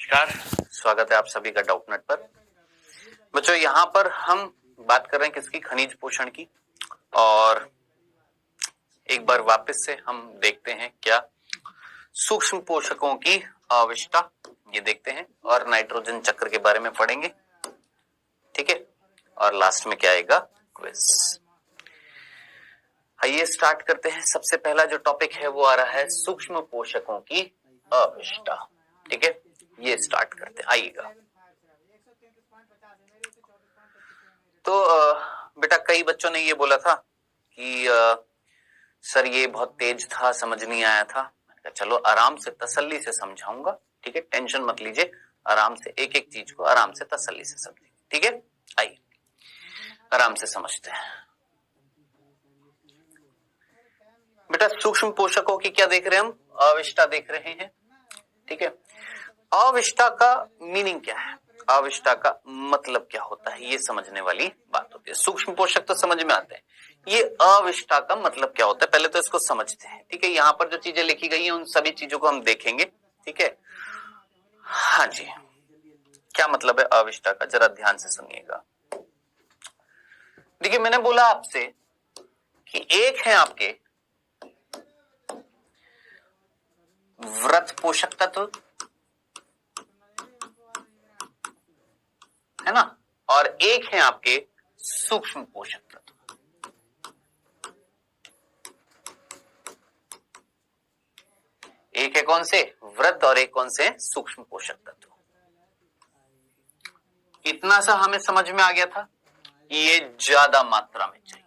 नमस्कार, स्वागत है आप सभी का डॉकनेट पर। बच्चों, यहाँ पर हम बात कर रहे हैं किसकी? खनिज पोषण की। और एक बार वापस से हम देखते हैं क्या सूक्ष्म पोषकों की आवश्यकता, ये देखते हैं और नाइट्रोजन चक्र के बारे में पढ़ेंगे, ठीक है। और लास्ट में क्या आएगा? क्विज। आइए स्टार्ट करते हैं। सबसे पहला जो टॉपिक है वो आ रहा है सूक्ष्म पोषकों की आवश्यकता, ठीक है। ये स्टार्ट करते हैं, आइएगा। तो बेटा, कई बच्चों ने ये बोला था कि सर ये बहुत तेज था, समझ नहीं आया था। मैंने कहा चलो आराम से तसल्ली से समझाऊंगा, ठीक है, टेंशन मत लीजिए, आराम से एक एक चीज को आराम से तसल्ली से समझिए, ठीक है। आइए आराम से समझते हैं। बेटा, सूक्ष्म पोषकों की क्या देख रहे हैं हम? आवश्यकता देख रहे हैं, ठीक है। आवश्यकता का मीनिंग क्या है? आवश्यकता का मतलब क्या होता है, ये समझने वाली बात होती है। सूक्ष्म पोषक तो समझ में आते हैं, ये आवश्यकता का मतलब क्या होता है पहले तो इसको समझते हैं, ठीक है। यहाँ पर जो चीजें लिखी गई हैं उन सभी चीजों को हम देखेंगे, ठीक है। हाँ जी, क्या मतलब है आवश्यकता का, जरा ध्यान से सुनिएगा। देखिए, मैंने बोला आपसे कि एक है आपके वृत्त पोषक तत्व, है ना, और एक है आपके सूक्ष्म पोषक तत्व। एक है कौन से? वृत्त, और एक कौन से? सूक्ष्म पोषक तत्व। इतना सा हमें समझ में आ गया था कि ये ज्यादा मात्रा में चाहिए,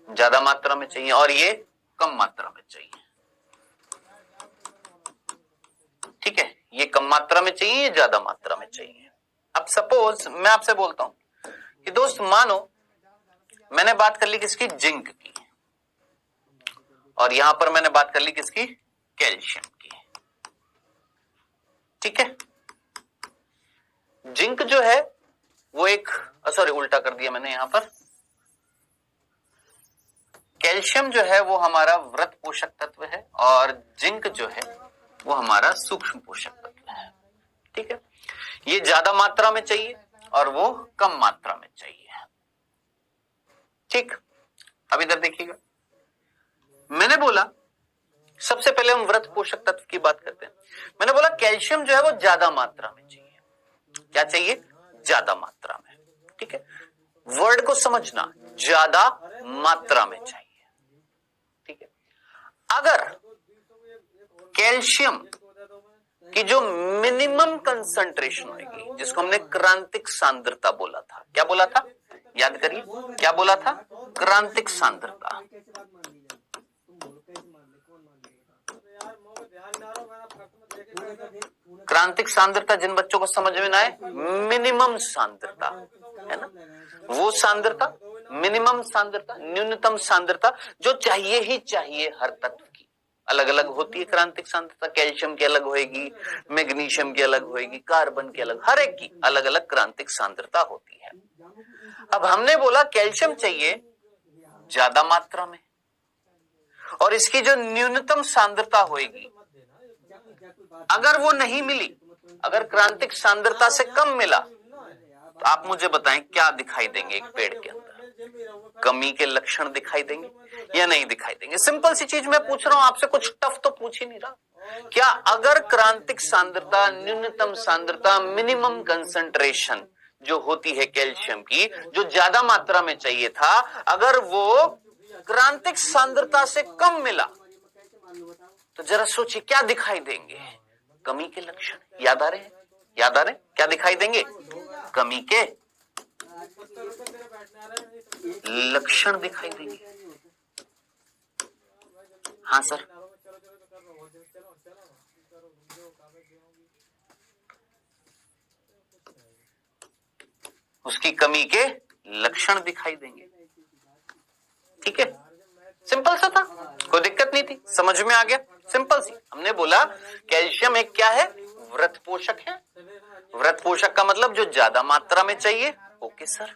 ज्यादा मात्रा में चाहिए, और ये कम मात्रा में चाहिए, ठीक है। ये कम मात्रा में चाहिए, ये ज्यादा मात्रा में चाहिए। अब सपोज मैं आपसे बोलता हूं कि दोस्त मानो मैंने बात कर ली किसकी? जिंक की, और यहां पर मैंने बात कर ली किसकी? कैल्शियम की, ठीक है। जिंक जो है वो एक, सॉरी उल्टा कर दिया मैंने, यहां पर कैल्शियम जो है वो हमारा वृत्त पोषक तत्व है, और जिंक जो है वो हमारा सूक्ष्म पोषक तत्व है, ठीक है। ये ज्यादा मात्रा में चाहिए और वो कम मात्रा में चाहिए, ठीक। अब इधर देखिएगा, मैंने बोला सबसे पहले हम वृत्त पोषक तत्व की बात करते हैं। मैंने बोला कैल्शियम जो है वो ज्यादा मात्रा में चाहिए। क्या चाहिए? ज्यादा मात्रा में, ठीक है। वर्ड को समझना, ज्यादा मात्रा में चाहिए, ठीक है। अगर कैल्शियम की जो मिनिमम कंसंट्रेशन होगी, जिसको हमने क्रांतिक सांद्रता बोला था, क्या बोला था? याद करिए, क्या बोला था? क्रांतिक सांद्रता। क्रांतिक सांद्रता जिन बच्चों को समझ में ना आए, मिनिमम सांद्रता है ना, वो सांद्रता, मिनिमम सांद्रता, न्यूनतम सांद्रता जो चाहिए ही चाहिए हर तत्व की, अलग अलग होती है क्रांतिक सांद्रता। कैल्शियम की अलग होगी, मैग्नीशियम की अलग होगी, कार्बन की अलग, हर एक की अलग अलग क्रांतिक सांद्रता होती है। अब हमने बोला कैल्शियम चाहिए ज्यादा मात्रा में, और इसकी जो न्यूनतम सांद्रता होगी, अगर वो नहीं मिली, अगर क्रांतिक सांद्रता से कम मिला, तो आप मुझे बताएं क्या दिखाई देंगे एक पेड़ के अंदर? कमी के लक्षण दिखाई देंगे या नहीं दिखाई देंगे? सिंपल सी चीज मैं पूछ रहा हूं आपसे, कुछ टफ तो पूछ ही नहीं रहा। क्या अगर क्रांतिक सांद्रता, न्यूनतम सांद्रता, मिनिमम कंसंट्रेशन जो होती है कैल्शियम की, जो ज्यादा मात्रा में चाहिए था, अगर वो क्रांतिक सांद्रता से कम मिला, तो जरा सोचिए क्या दिखाई देंगे? कमी के लक्षण। याद आ रहे हैं? याद आ रहे हैं? क्या दिखाई देंगे? कमी के लक्षण दिखाई देंगे। हाँ सर, उसकी कमी के लक्षण दिखाई देंगे, ठीक है। सिंपल सा था, कोई दिक्कत नहीं थी, समझ में आ गया, सिंपल सी। हमने बोला कैल्शियम एक क्या है? वृत्त पोषक है। वृत्त पोषक का मतलब जो ज्यादा मात्रा में चाहिए। ओके सर,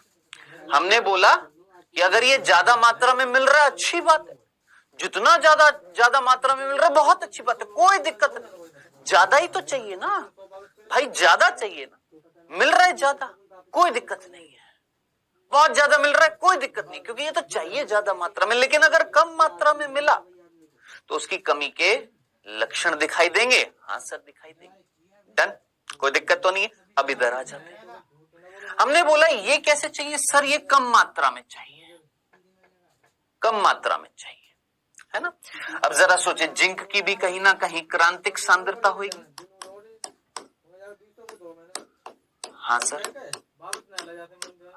हमने बोला कि अगर ये ज्यादा मात्रा में मिल रहा है अच्छी बात है, जितना ज्यादा ज्यादा मात्रा में मिल रहा है बहुत अच्छी बात है, कोई दिक्कत नहीं, ज्यादा ही तो चाहिए ना भाई, ज्यादा चाहिए ना, मिल रहा है ज्यादा, कोई दिक्कत नहीं है, बहुत ज्यादा मिल रहा है कोई दिक्कत नहीं, क्योंकि ये तो चाहिए ज्यादा मात्रा में। लेकिन अगर कम मात्रा में मिला तो उसकी कमी के लक्षण दिखाई देंगे। हाँ सर दिखाई देंगे, डन, कोई दिक्कत तो नहीं है। अब इधर आ जाते हैं, हमने बोला ये कैसे चाहिए सर, ये कम मात्रा में चाहिए, कम मात्रा में चाहिए, है ना। अब जरा सोचे, जिंक की भी कहीं ना कहीं क्रांतिक सांद्रता होगी। हाँ सर,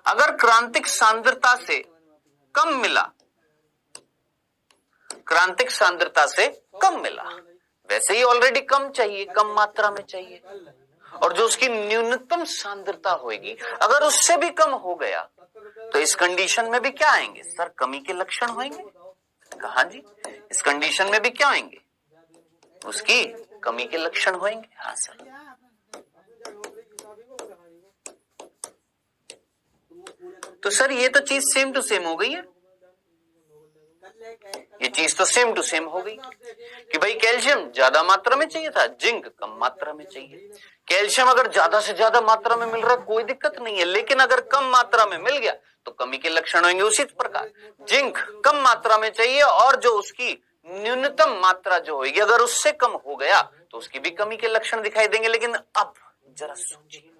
अगर क्रांतिक सांद्रता से कम मिला, क्रांतिक सांद्रता से कम मिला, वैसे ही ऑलरेडी कम चाहिए, कम मात्रा में चाहिए, और जो उसकी न्यूनतम सांद्रता होगी अगर उससे भी कम हो गया तो इस कंडीशन में भी क्या आएंगे सर, कमी के लक्षण होंगे। कहा जी, इस कंडीशन में भी क्या आएंगे, उसकी कमी के लक्षण होंगे। हाँ सर, तो सर ये तो चीज सेम टू सेम हो गई है, ये चीज तो सेम टू सेम हो गई कि भाई कैल्शियम ज्यादा मात्रा में चाहिए था, जिंक कम मात्रा में चाहिए। कैल्शियम अगर ज्यादा से ज्यादा मात्रा में मिल रहा है कोई दिक्कत नहीं है, लेकिन अगर कम मात्रा में मिल गया तो कमी के लक्षण होंगे। उसी प्रकार जिंक कम मात्रा में चाहिए और जो उसकी न्यूनतम मात्रा जो होगी अगर उससे कम हो गया तो उसकी भी कमी के लक्षण दिखाई देंगे। लेकिन अब जरा सोचिए,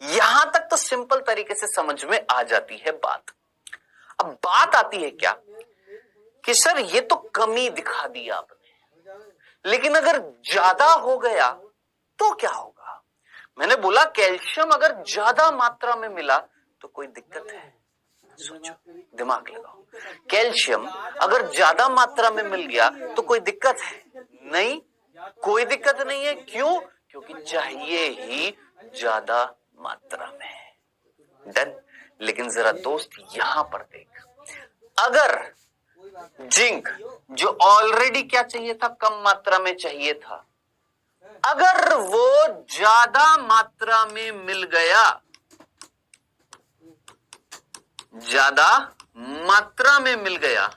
यहां तक तो सिंपल तरीके से समझ में आ जाती है बात। अब बात आती है क्या कि सर ये तो कमी दिखा दी आपने, लेकिन अगर ज्यादा हो गया तो क्या होगा। मैंने बोला कैल्शियम अगर ज्यादा मात्रा में मिला तो कोई दिक्कत है, सोचो, दिमाग लगाओ। कैल्शियम अगर ज्यादा मात्रा में मिल गया तो कोई दिक्कत है नहीं, कोई दिक्कत नहीं है। क्यों? क्योंकि चाहिए ही ज्यादा मात्रा में। डन। लेकिन जरा दोस्त यहां पर देख, अगर जिंक जो ऑलरेडी क्या चाहिए था, कम मात्रा में चाहिए था, अगर वो ज्यादा मात्रा में मिल गया, ज्यादा मात्रा में मिल गया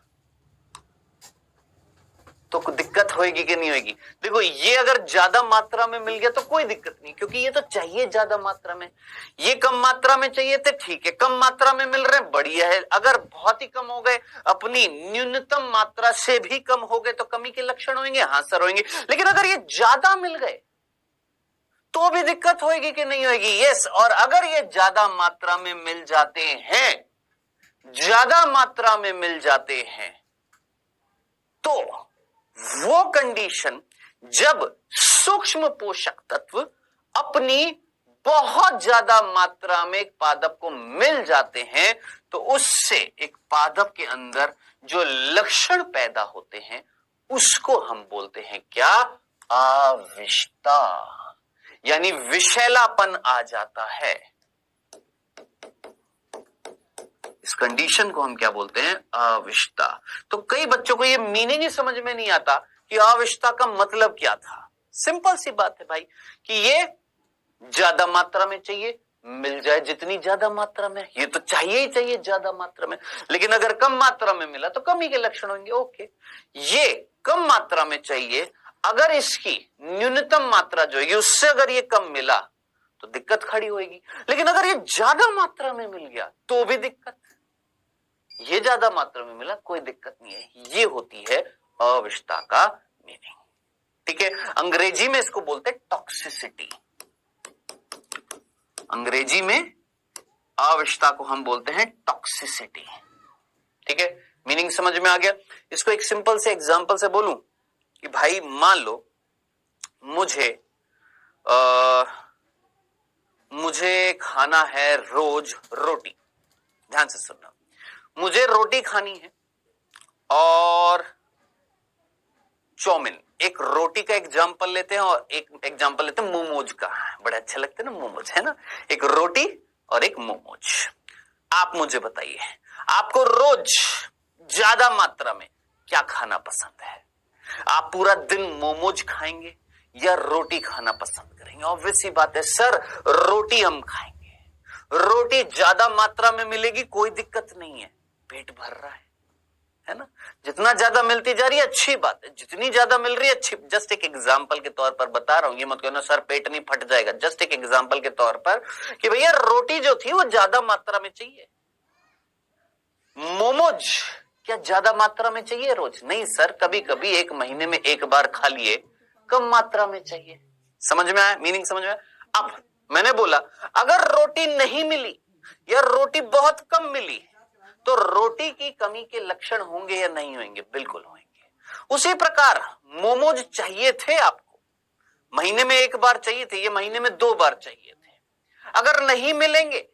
तो कोई दिक्कत होगी कि नहीं होगी। देखो ये अगर ज्यादा मात्रा में मिल गया तो कोई दिक्कत नहीं, क्योंकि ये तो चाहिए ज्यादा मात्रा में। ये कम मात्रा में चाहिए थे, ठीक है, कम मात्रा में मिल रहे हैं, बढ़िया है। अगर बहुत ही कम हो गए, अपनी न्यूनतम मात्रा से भी कम हो गए तो कमी के लक्षण होंगे। हाँ सर होंगे। लेकिन अगर ये ज्यादा मिल गए तो भी दिक्कत होगी कि नहीं होगी। यस। और अगर ये ज्यादा मात्रा में मिल जाते हैं, ज्यादा मात्रा में मिल जाते हैं, तो वो कंडीशन जब सूक्ष्म पोषक तत्व अपनी बहुत ज्यादा मात्रा में एक पादप को मिल जाते हैं तो उससे एक पादप के अंदर जो लक्षण पैदा होते हैं उसको हम बोलते हैं क्या, आविष्टता, यानी विषैलापन आ जाता है। इस कंडीशन को हम क्या बोलते हैं, आविष्टता। तो कई बच्चों को ये मीनिंग ही समझ में नहीं आता कि आविष्टता का मतलब क्या था। सिंपल सी बात है भाई कि ये ज्यादा मात्रा में चाहिए, मिल जाए जितनी ज्यादा मात्रा में, ये तो चाहिए ही चाहिए ज्यादा मात्रा में। लेकिन अगर कम मात्रा में मिला तो कमी के लक्षण होंगे। ओके, ये कम मात्रा में चाहिए, अगर इसकी न्यूनतम मात्रा जो है उससे अगर ये कम मिला तो दिक्कत खड़ी होगी। लेकिन अगर ये ज्यादा मात्रा में मिल गया तो भी दिक्कत, ये ज्यादा मात्रा में मिला कोई दिक्कत नहीं है। ये होती है अविष्टता का मीनिंग। ठीक है, अंग्रेजी में इसको बोलते हैं टॉक्सिसिटी। अंग्रेजी में अविष्टता को हम बोलते हैं टॉक्सिसिटी। ठीक है, मीनिंग समझ में आ गया। इसको एक सिंपल से एग्जांपल से बोलूं कि भाई मान लो मुझे खाना है रोज रोटी। ध्यान से सुनना, मुझे रोटी खानी है और चौमिन। एक रोटी का एग्जांपल लेते हैं और एक एग्जांपल लेते हैं मोमोज का। बड़े अच्छे लगते हैं ना मोमोज, है ना। एक रोटी और एक मोमोज। आप मुझे बताइए, आपको रोज ज्यादा मात्रा में क्या खाना पसंद है? आप पूरा दिन मोमोज खाएंगे या रोटी खाना पसंद करेंगे? ऑब्वियस सी बात है सर, रोटी हम खाएंगे। रोटी ज्यादा मात्रा में मिलेगी कोई दिक्कत नहीं है, पेट भर रहा है है ना। जितना ज्यादा मिलती जा रही है अच्छी बात है, जितनी ज्यादा मिल रही है अच्छी। जस्ट एक एग्जांपल के तौर पर बता रहा हूं, ये मत कहना सर पेट नहीं फट जाएगा। जस्ट एक एग्जांपल के तौर पर कि भैया रोटी जो थी वो ज्यादा मात्रा में चाहिए, मोमोज क्या ज्यादा मात्रा में चाहिए रोज? नहीं सर, कभी कभी एक महीने में एक बार खा लिए, कम मात्रा में चाहिए। समझ में आया? मीनिंग समझ में आया? अब मैंने बोला अगर रोटी नहीं मिली या रोटी बहुत कम मिली तो रोटी की कमी के लक्षण होंगे या नहीं होंगे? बिल्कुल होंगे। उसी प्रकार मोमोज चाहिए थे आपको, महीने में एक बार चाहिए थे, ये महीने में 2 बार चाहिए थे। अगर नहीं मिलेंगे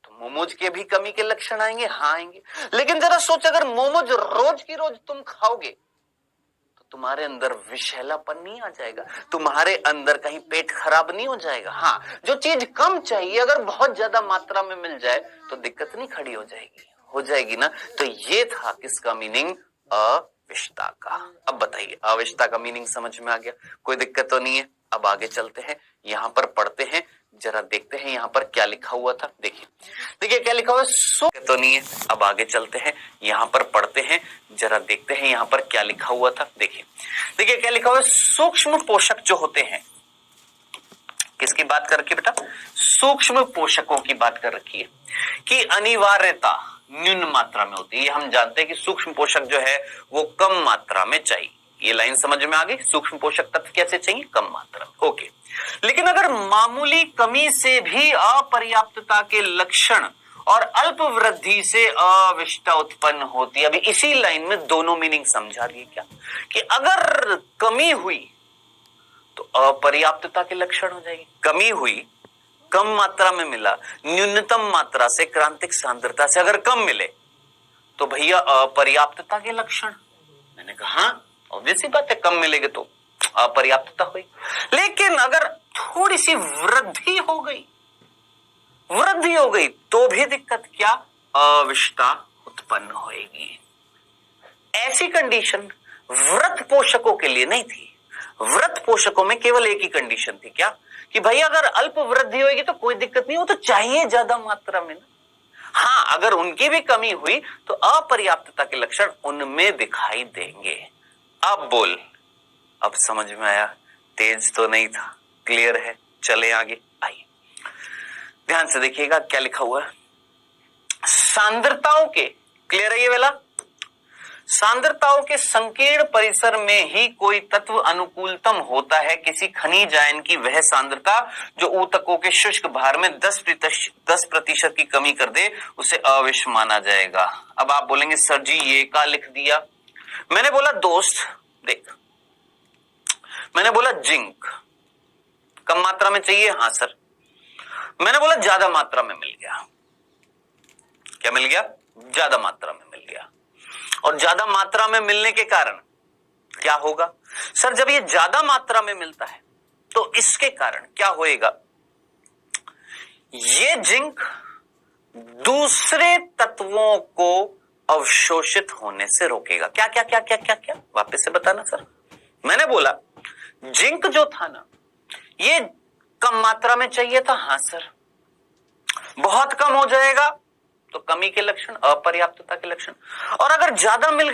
तो मोमोज के भी कमी के लक्षण आएंगे। हाँ आएंगे। लेकिन जरा सोच, अगर मोमोज रोज की रोज तुम खाओगे तो तुम्हारे अंदर विषैलापन नहीं आ जाएगा? तुम्हारे अंदर कहीं पेट खराब नहीं हो जाएगा? हाँ, जो चीज कम चाहिए अगर बहुत ज्यादा मात्रा में मिल जाए तो दिक्कत नहीं खड़ी हो जाएगी? हो जाएगी ना। तो ये था किसका मीनिंग? अविष्टा का। अब बताइए, अविष्टा का मीनिंग समझ में आ गया? कोई दिक्कत तो नहीं है? अब आगे चलते हैं, यहां पर पढ़ते हैं, जरा देखते हैं यहां पर क्या लिखा हुआ था। देखिए देखिए क्या लिखा हुआ है। तो नहीं है, अब आगे चलते हैं, यहां पर पढ़ते हैं, जरा देखते हैं यहां पर क्या लिखा हुआ था। देखिए देखिए क्या लिखा हुआ है। सूक्ष्म पोषक जो होते हैं, किसकी बात कर रखी है बेटा? सूक्ष्म पोषकों की बात कर रखी है कि अनिवार्यता न्यून मात्रा में होती है। हम जानते हैं कि सूक्ष्म पोषक जो है वो कम मात्रा में चाहिए। ये लाइन समझ में आ गई? सूक्ष्म पोषक तत्व कैसे चाहिए? कम मात्रा में। ओके। लेकिन अगर मामूली कमी से भी अपर्याप्तता के लक्षण और अल्प वृद्धि से अविष्टा उत्पन्न होती है। अभी इसी लाइन में दोनों मीनिंग समझा दिए क्या, कि अगर कमी हुई तो अपर्याप्तता के लक्षण हो जाएगी। कमी हुई, कम मात्रा में मिला, न्यूनतम मात्रा से क्रांतिक सांद्रता से अगर कम मिले तो भैया अपर्याप्तता के लक्षण। मैंने कहा हाँ ऑब्वियस ही बात है, कम मिलेगा तो अपर्याप्तता हुई। लेकिन अगर थोड़ी सी वृद्धि हो गई तो भी दिक्कत, क्या? अविष्टा उत्पन्न होगी। ऐसी कंडीशन व्रत पोषकों के लिए नहीं थी। व्रत पोषकों में केवल एक ही कंडीशन थी, क्या? कि भाई अगर अल्प वृद्धि होगी तो कोई दिक्कत नहीं, वो तो चाहिए ज्यादा मात्रा में ना। हाँ, अगर उनकी भी कमी हुई तो अपर्याप्तता के लक्षण उनमें दिखाई देंगे। अब बोल, अब समझ में आया? तेज तो नहीं था, क्लियर है? चले आगे, आइए ध्यान से देखिएगा क्या लिखा हुआ है। सांद्रताओं के, क्लियर है ये वाला? सांद्रताओं के संकीर्ण परिसर में ही कोई तत्व अनुकूलतम होता है किसी खनिज आयन की वह सांद्रता जो ऊतकों के शुष्क भार में 10% की कमी कर दे, उसे अविष माना जाएगा। अब आप बोलेंगे सर जी ये का लिख दिया? मैंने बोला दोस्त देख, मैंने बोला जिंक कम मात्रा में चाहिए, हाँ सर। मैंने बोला ज्यादा मात्रा में मिल गया, क्या मिल गया? ज्यादा मात्रा में मिल गया। और ज्यादा मात्रा में मिलने के कारण क्या होगा? सर जब ये ज्यादा मात्रा में मिलता है तो इसके कारण क्या होएगा? ये जिंक दूसरे तत्वों को अवशोषित होने से रोकेगा। क्या क्या क्या क्या क्या क्या? वापस से बताना सर। मैंने बोला जिंक जो था ना, ये कम मात्रा में चाहिए था, हाँ सर। बहुत कम हो जाएगा तो कमी के लक्षण, अपर्याप्तता के लक्षण। और अगर ज्यादा मिल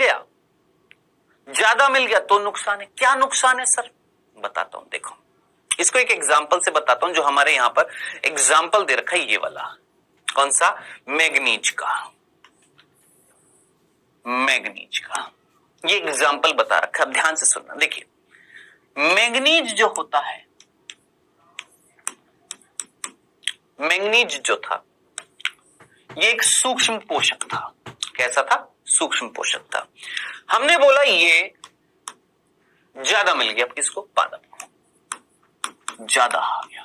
गया तो नुकसान है। क्या नुकसान है सर? बताता हूं, देखो इसको एक एग्जाम्पल से बताता हूं। जो हमारे यहां पर एग्जाम्पल दे रखा है ये वाला, कौन सा? मैग्नीज का। मैग्नीज का ये एग्जाम्पल बता रखा है, ध्यान से सुनना। देखिए मैग्नीज जो होता है, मैग्नीज जो था ये एक सूक्ष्म पोषक था। कैसा था? सूक्ष्म पोषक था। हमने बोला ये ज्यादा मिल गया, किसको? पादप को ज्यादा आ गया।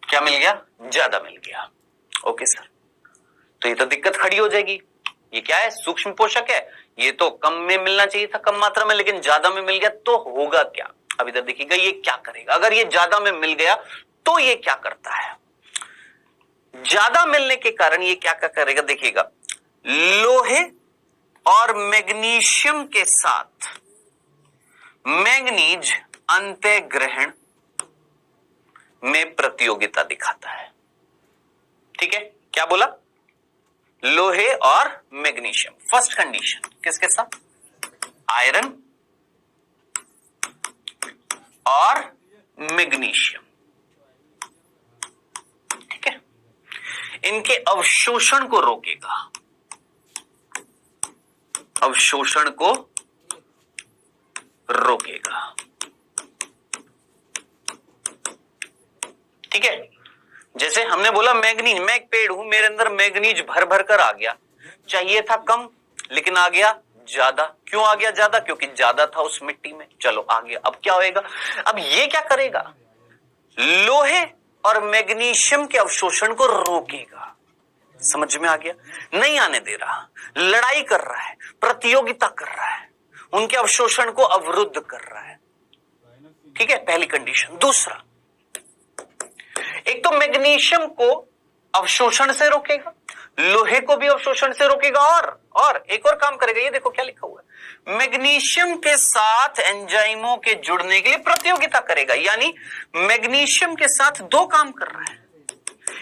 क्या मिल गया? ज्यादा मिल गया। ओके सर, तो ये तो दिक्कत खड़ी हो जाएगी। ये क्या है? सूक्ष्म पोषक है, ये तो कम में मिलना चाहिए था, कम मात्रा में, लेकिन ज्यादा में मिल गया तो होगा क्या? अब इधर देखिएगा ये क्या करेगा। अगर ये ज्यादा में मिल गया तो ये क्या करता है? ज्यादा मिलने के कारण ये क्या क्या करेगा? देखिएगा, लोहे और मैग्नीशियम के साथ मैग्नीज अंतःग्रहण में प्रतियोगिता दिखाता है। ठीक है, क्या बोला? लोहे और मैग्नीशियम। फर्स्ट कंडीशन किसके साथ? आयरन और मैग्नीशियम, ठीक है, इनके अवशोषण को रोकेगा, अवशोषण को रोकेगा, ठीक है। जैसे हमने बोला मैग्नीज, मैं एक पेड़ हूं, मेरे अंदर मैग्नीज भर भर कर आ गया, चाहिए था कम लेकिन आ गया ज्यादा। क्यों आ गया ज्यादा? क्योंकि ज्यादा था उस मिट्टी में, चलो आ गया। अब क्या होएगा? अब ये क्या करेगा? लोहे और मैग्नीशियम के अवशोषण को रोकेगा। समझ में आ गया? नहीं आने दे रहा, लड़ाई कर रहा है, प्रतियोगिता कर रहा है, उनके अवशोषण को अवरुद्ध कर रहा है, ठीक है, पहली कंडीशन। दूसरा, एक तो मैग्नीशियम को अवशोषण से रोकेगा, लोहे को भी अवशोषण से रोकेगा, और एक और काम करेगा। ये देखो क्या लिखा हुआ है, मैग्नीशियम के साथ एंजाइमों के जुड़ने के लिए प्रतियोगिता करेगा। यानी मैग्नीशियम के साथ दो काम कर रहा है,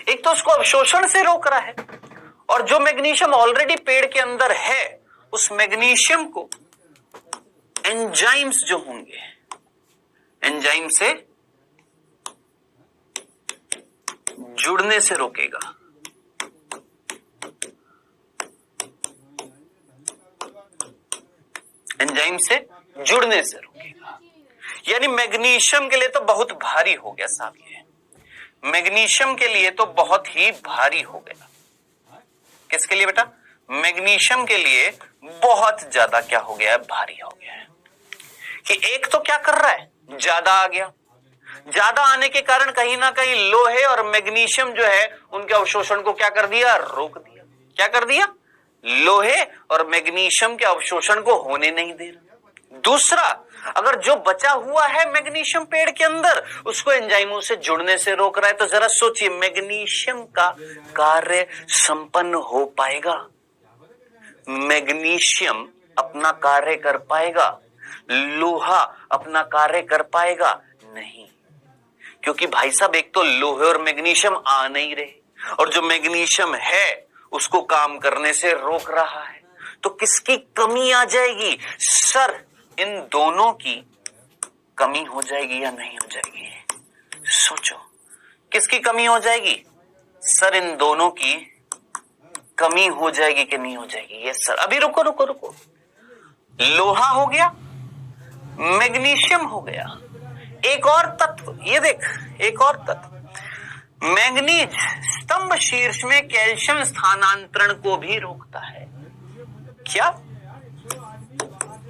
एक तो उसको अवशोषण से रोक रहा है, और जो मैग्नीशियम ऑलरेडी पेड़ के अंदर है उस मैग्नीशियम को एंजाइम्स जो होंगे, एंजाइम से जुड़ने से रोकेगा। एंजाइम से जुड़ने से रोकेगा। यानी मैग्नीशियम के लिए तो बहुत भारी हो गया साहब, ये मैग्नीशियम के लिए तो बहुत ही भारी हो गया। किसके लिए बेटा? मैग्नीशियम के लिए बहुत ज्यादा क्या हो गया है? भारी हो गया है। कि एक तो क्या कर रहा है? ज्यादा आ गया, ज्यादा आने के कारण कहीं ना कहीं लोहे और मैग्नीशियम जो है उनके अवशोषण को क्या कर दिया? रोक दिया। क्या कर दिया? लोहे और मैग्नीशियम के अवशोषण को होने नहीं दे रहा। दूसरा, अगर जो बचा हुआ है मैग्नीशियम पेड़ के अंदर उसको एंजाइमों से जुड़ने से रोक रहा है। तो जरा सोचिए, मैग्नीशियम का कार्य संपन्न हो पाएगा? मैग्नीशियम अपना कार्य कर पाएगा? लोहा अपना कार्य कर पाएगा? नहीं, क्योंकि भाई साहब एक तो लोहे और मैग्नीशियम आ नहीं रहे, और जो मैग्नीशियम है उसको काम करने से रोक रहा है। तो किसकी कमी आ जाएगी? सर, इन दोनों की कमी हो जाएगी या नहीं हो जाएगी? सोचो, किसकी कमी हो जाएगी? सर, इन दोनों की कमी हो जाएगी कि नहीं हो जाएगी? Yes sir. अभी रुको रुको रुको, लोहा हो गया, मैग्नीशियम हो गया, एक और तत्व, ये देख, एक और तत्व, मैंगनीज स्तंभ शीर्ष में कैल्शियम स्थानांतरण को भी रोकता है। क्या?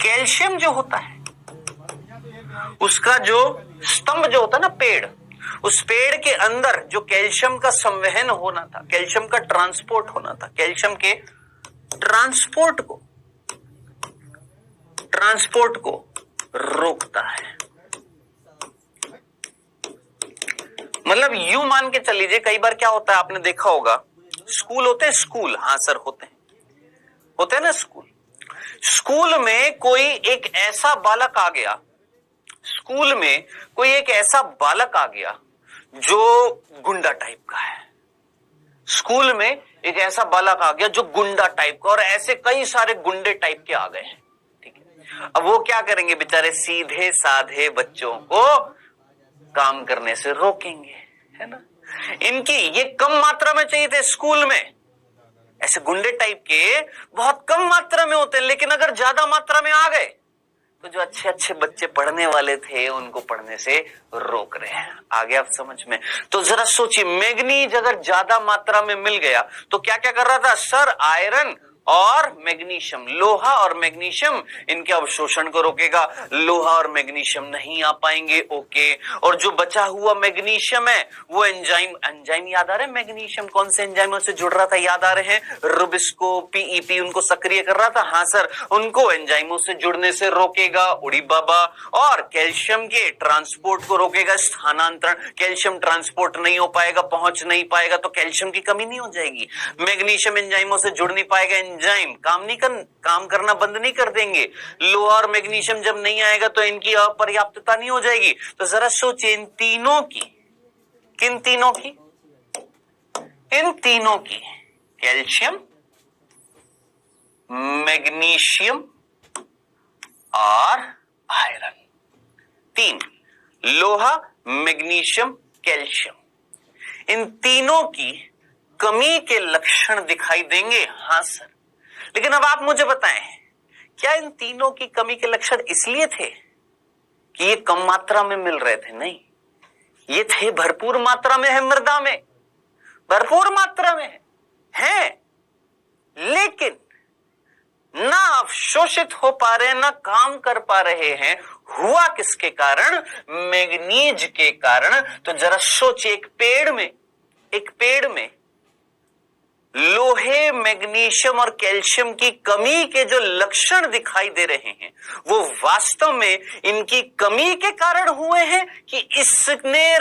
कैल्शियम जो होता है उसका जो स्तंभ जो होता है ना, पेड़, उस पेड़ के अंदर जो कैल्शियम का संवहन होना था, कैल्शियम का ट्रांसपोर्ट होना था, कैल्शियम के ट्रांसपोर्ट को रोकता है। मतलब यूं मान के चल लीजिए, कई बार क्या होता है आपने देखा होगा, स्कूल होते हैं, स्कूल, हाँ सर होते हैं ना स्कूल। स्कूल में कोई एक ऐसा बालक आ गया, स्कूल में कोई एक ऐसा बालक आ गया जो गुंडा टाइप का है। स्कूल में एक ऐसा बालक आ गया जो गुंडा टाइप का, और ऐसे कई सारे गुंडे टाइप के आ गए हैं, ठीक है। अब वो क्या करेंगे बेचारे? सीधे साधे बच्चों को काम करने से रोकेंगे, है ना। इनकी ये कम मात्रा में चाहिए थे स्कूल में, ऐसे गुंडे टाइप के बहुत कम मात्रा में होते हैं, लेकिन अगर ज्यादा मात्रा में आ गए तो जो अच्छे अच्छे बच्चे पढ़ने वाले थे उनको पढ़ने से रोक रहे हैं। आगे आप समझ में? तो जरा सोचिए, मैग्नीज अगर ज्यादा मात्रा में मिल गया तो क्या क्या कर रहा था? सर, आयरन और मैग्नीशियम, लोहा और मैग्नीशियम, इनके अवशोषण को रोकेगा। लोहा और मैग्नीशियम नहीं आ पाएंगे, ओके। और जो बचा हुआ मैग्नीशियम है वो एंजाइम याद आ रहे हैं? मैग्नीशियम कौन से एंजाइमों से जुड़ रहा था? याद आ रहे हैं? रुबिस्को, पीईपी, उनको सक्रिय कर रहा था। हाँ सर, उनको एंजाइमों से जुड़ने से रोकेगा, उड़ी बाबा। और कैल्शियम के ट्रांसपोर्ट को रोकेगा, स्थानांतरण, कैल्शियम ट्रांसपोर्ट नहीं हो पाएगा, पहुंच नहीं पाएगा, तो कैल्शियम की कमी नहीं हो जाएगी। मैग्नीशियम एंजाइमों से जुड़ नहीं पाएगा, एंजाइम काम करना बंद नहीं कर देंगे। लोहा और मैग्नीशियम जब नहीं आएगा तो इनकी अपर्याप्तता नहीं हो जाएगी। तो जरा सोचिए, इन तीनों की, किन तीनों की? इन तीनों की, कैल्शियम, मैग्नीशियम और आयरन, तीन, लोहा, मैग्नीशियम, कैल्शियम, इन तीनों की कमी के लक्षण दिखाई देंगे। हाँ सर, लेकिन अब आप मुझे बताएं, क्या इन तीनों की कमी के लक्षण इसलिए थे कि ये कम मात्रा में मिल रहे थे? नहीं, ये थे भरपूर मात्रा में है, मृदा में भरपूर मात्रा में है, लेकिन ना अवशोषित हो पा रहे हैं, ना काम कर पा रहे हैं। हुआ किसके कारण? मैग्नीज के कारण। तो जरा सोचिए, एक पेड़ में लोहे, मैग्नीशियम और कैल्शियम की कमी के जो लक्षण दिखाई दे रहे हैं, वो वास्तव में इनकी कमी के कारण हुए हैं कि इसने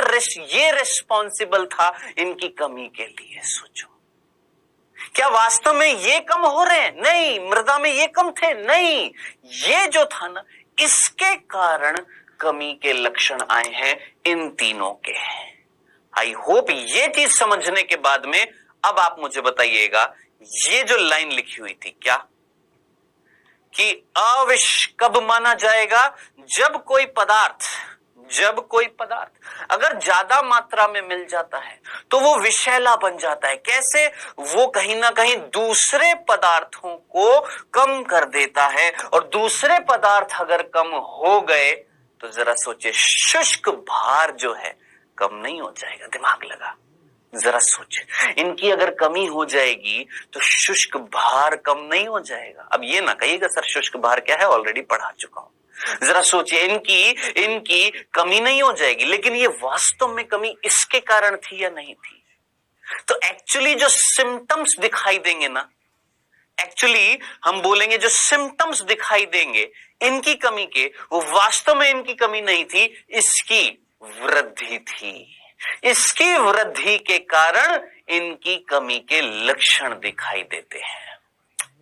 ये रिस्पॉन्सिबल था इनकी कमी के लिए? सोचो, क्या वास्तव में ये कम हो रहे हैं? नहीं। मृदा में ये कम थे? नहीं। ये जो था ना, इसके कारण कमी के लक्षण आए हैं इन तीनों के। आई होप ये चीज समझने के बाद में अब आप मुझे बताइएगा, ये जो लाइन लिखी हुई थी क्या, कि अविष कब माना जाएगा? जब कोई पदार्थ अगर ज्यादा मात्रा में मिल जाता है तो वो विषैला बन जाता है। कैसे? वो कहीं ना कहीं दूसरे पदार्थों को कम कर देता है, और दूसरे पदार्थ अगर कम हो गए तो जरा सोचिए, शुष्क भार जो है कम नहीं हो जाएगा? दिमाग लगा, जरा सोच, इनकी अगर कमी हो जाएगी तो शुष्क भार कम नहीं हो जाएगा? अब ये ना कहिएगा सर शुष्क भार क्या है, ऑलरेडी पढ़ा चुका हूं। जरा सोचिए, इनकी कमी नहीं हो जाएगी, लेकिन ये वास्तव में कमी इसके कारण थी या नहीं थी? तो एक्चुअली जो सिम्टम्स दिखाई देंगे ना, एक्चुअली हम बोलेंगे जो सिम्टम्स दिखाई देंगे इनकी कमी के, वो वास्तव में इनकी कमी नहीं थी, इसकी वृद्धि थी। इसकी वृद्धि के कारण इनकी कमी के लक्षण दिखाई देते हैं।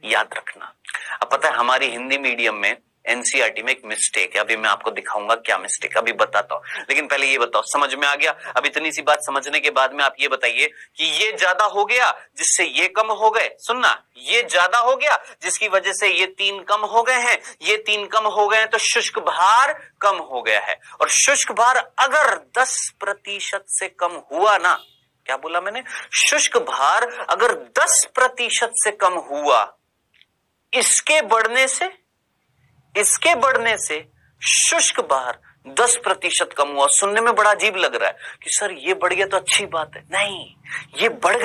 याद रखना। अब पता है हमारी हिंदी मीडियम में एनसीईआरटी में एक मिस्टेक है, अभी मैं आपको दिखाऊंगा क्या मिस्टेक, अभी बताता हूं। लेकिन पहले ये बताओ, समझ में आ गया? अब इतनी सी बात समझने के बाद में आप ये बताइए कि ये ज्यादा हो गया जिससे ये कम हो गए। सुनना, ये ज्यादा हो गया जिसकी वजह से ये तीन कम हो गए हैं, ये तीन कम हो गए हैं, तो शुष्क भार कम हो गया है। और शुष्क भार अगर 10% से कम हुआ ना, क्या बोला मैंने? शुष्क भार अगर 10% से कम हुआ, इसके बढ़ने से शुष्क भार 10% कम हुआ। सुनने में बड़ा अजीब लग रहा है कि सर ये बढ़ गया तो अच्छी बात है। नहीं, ये बढ़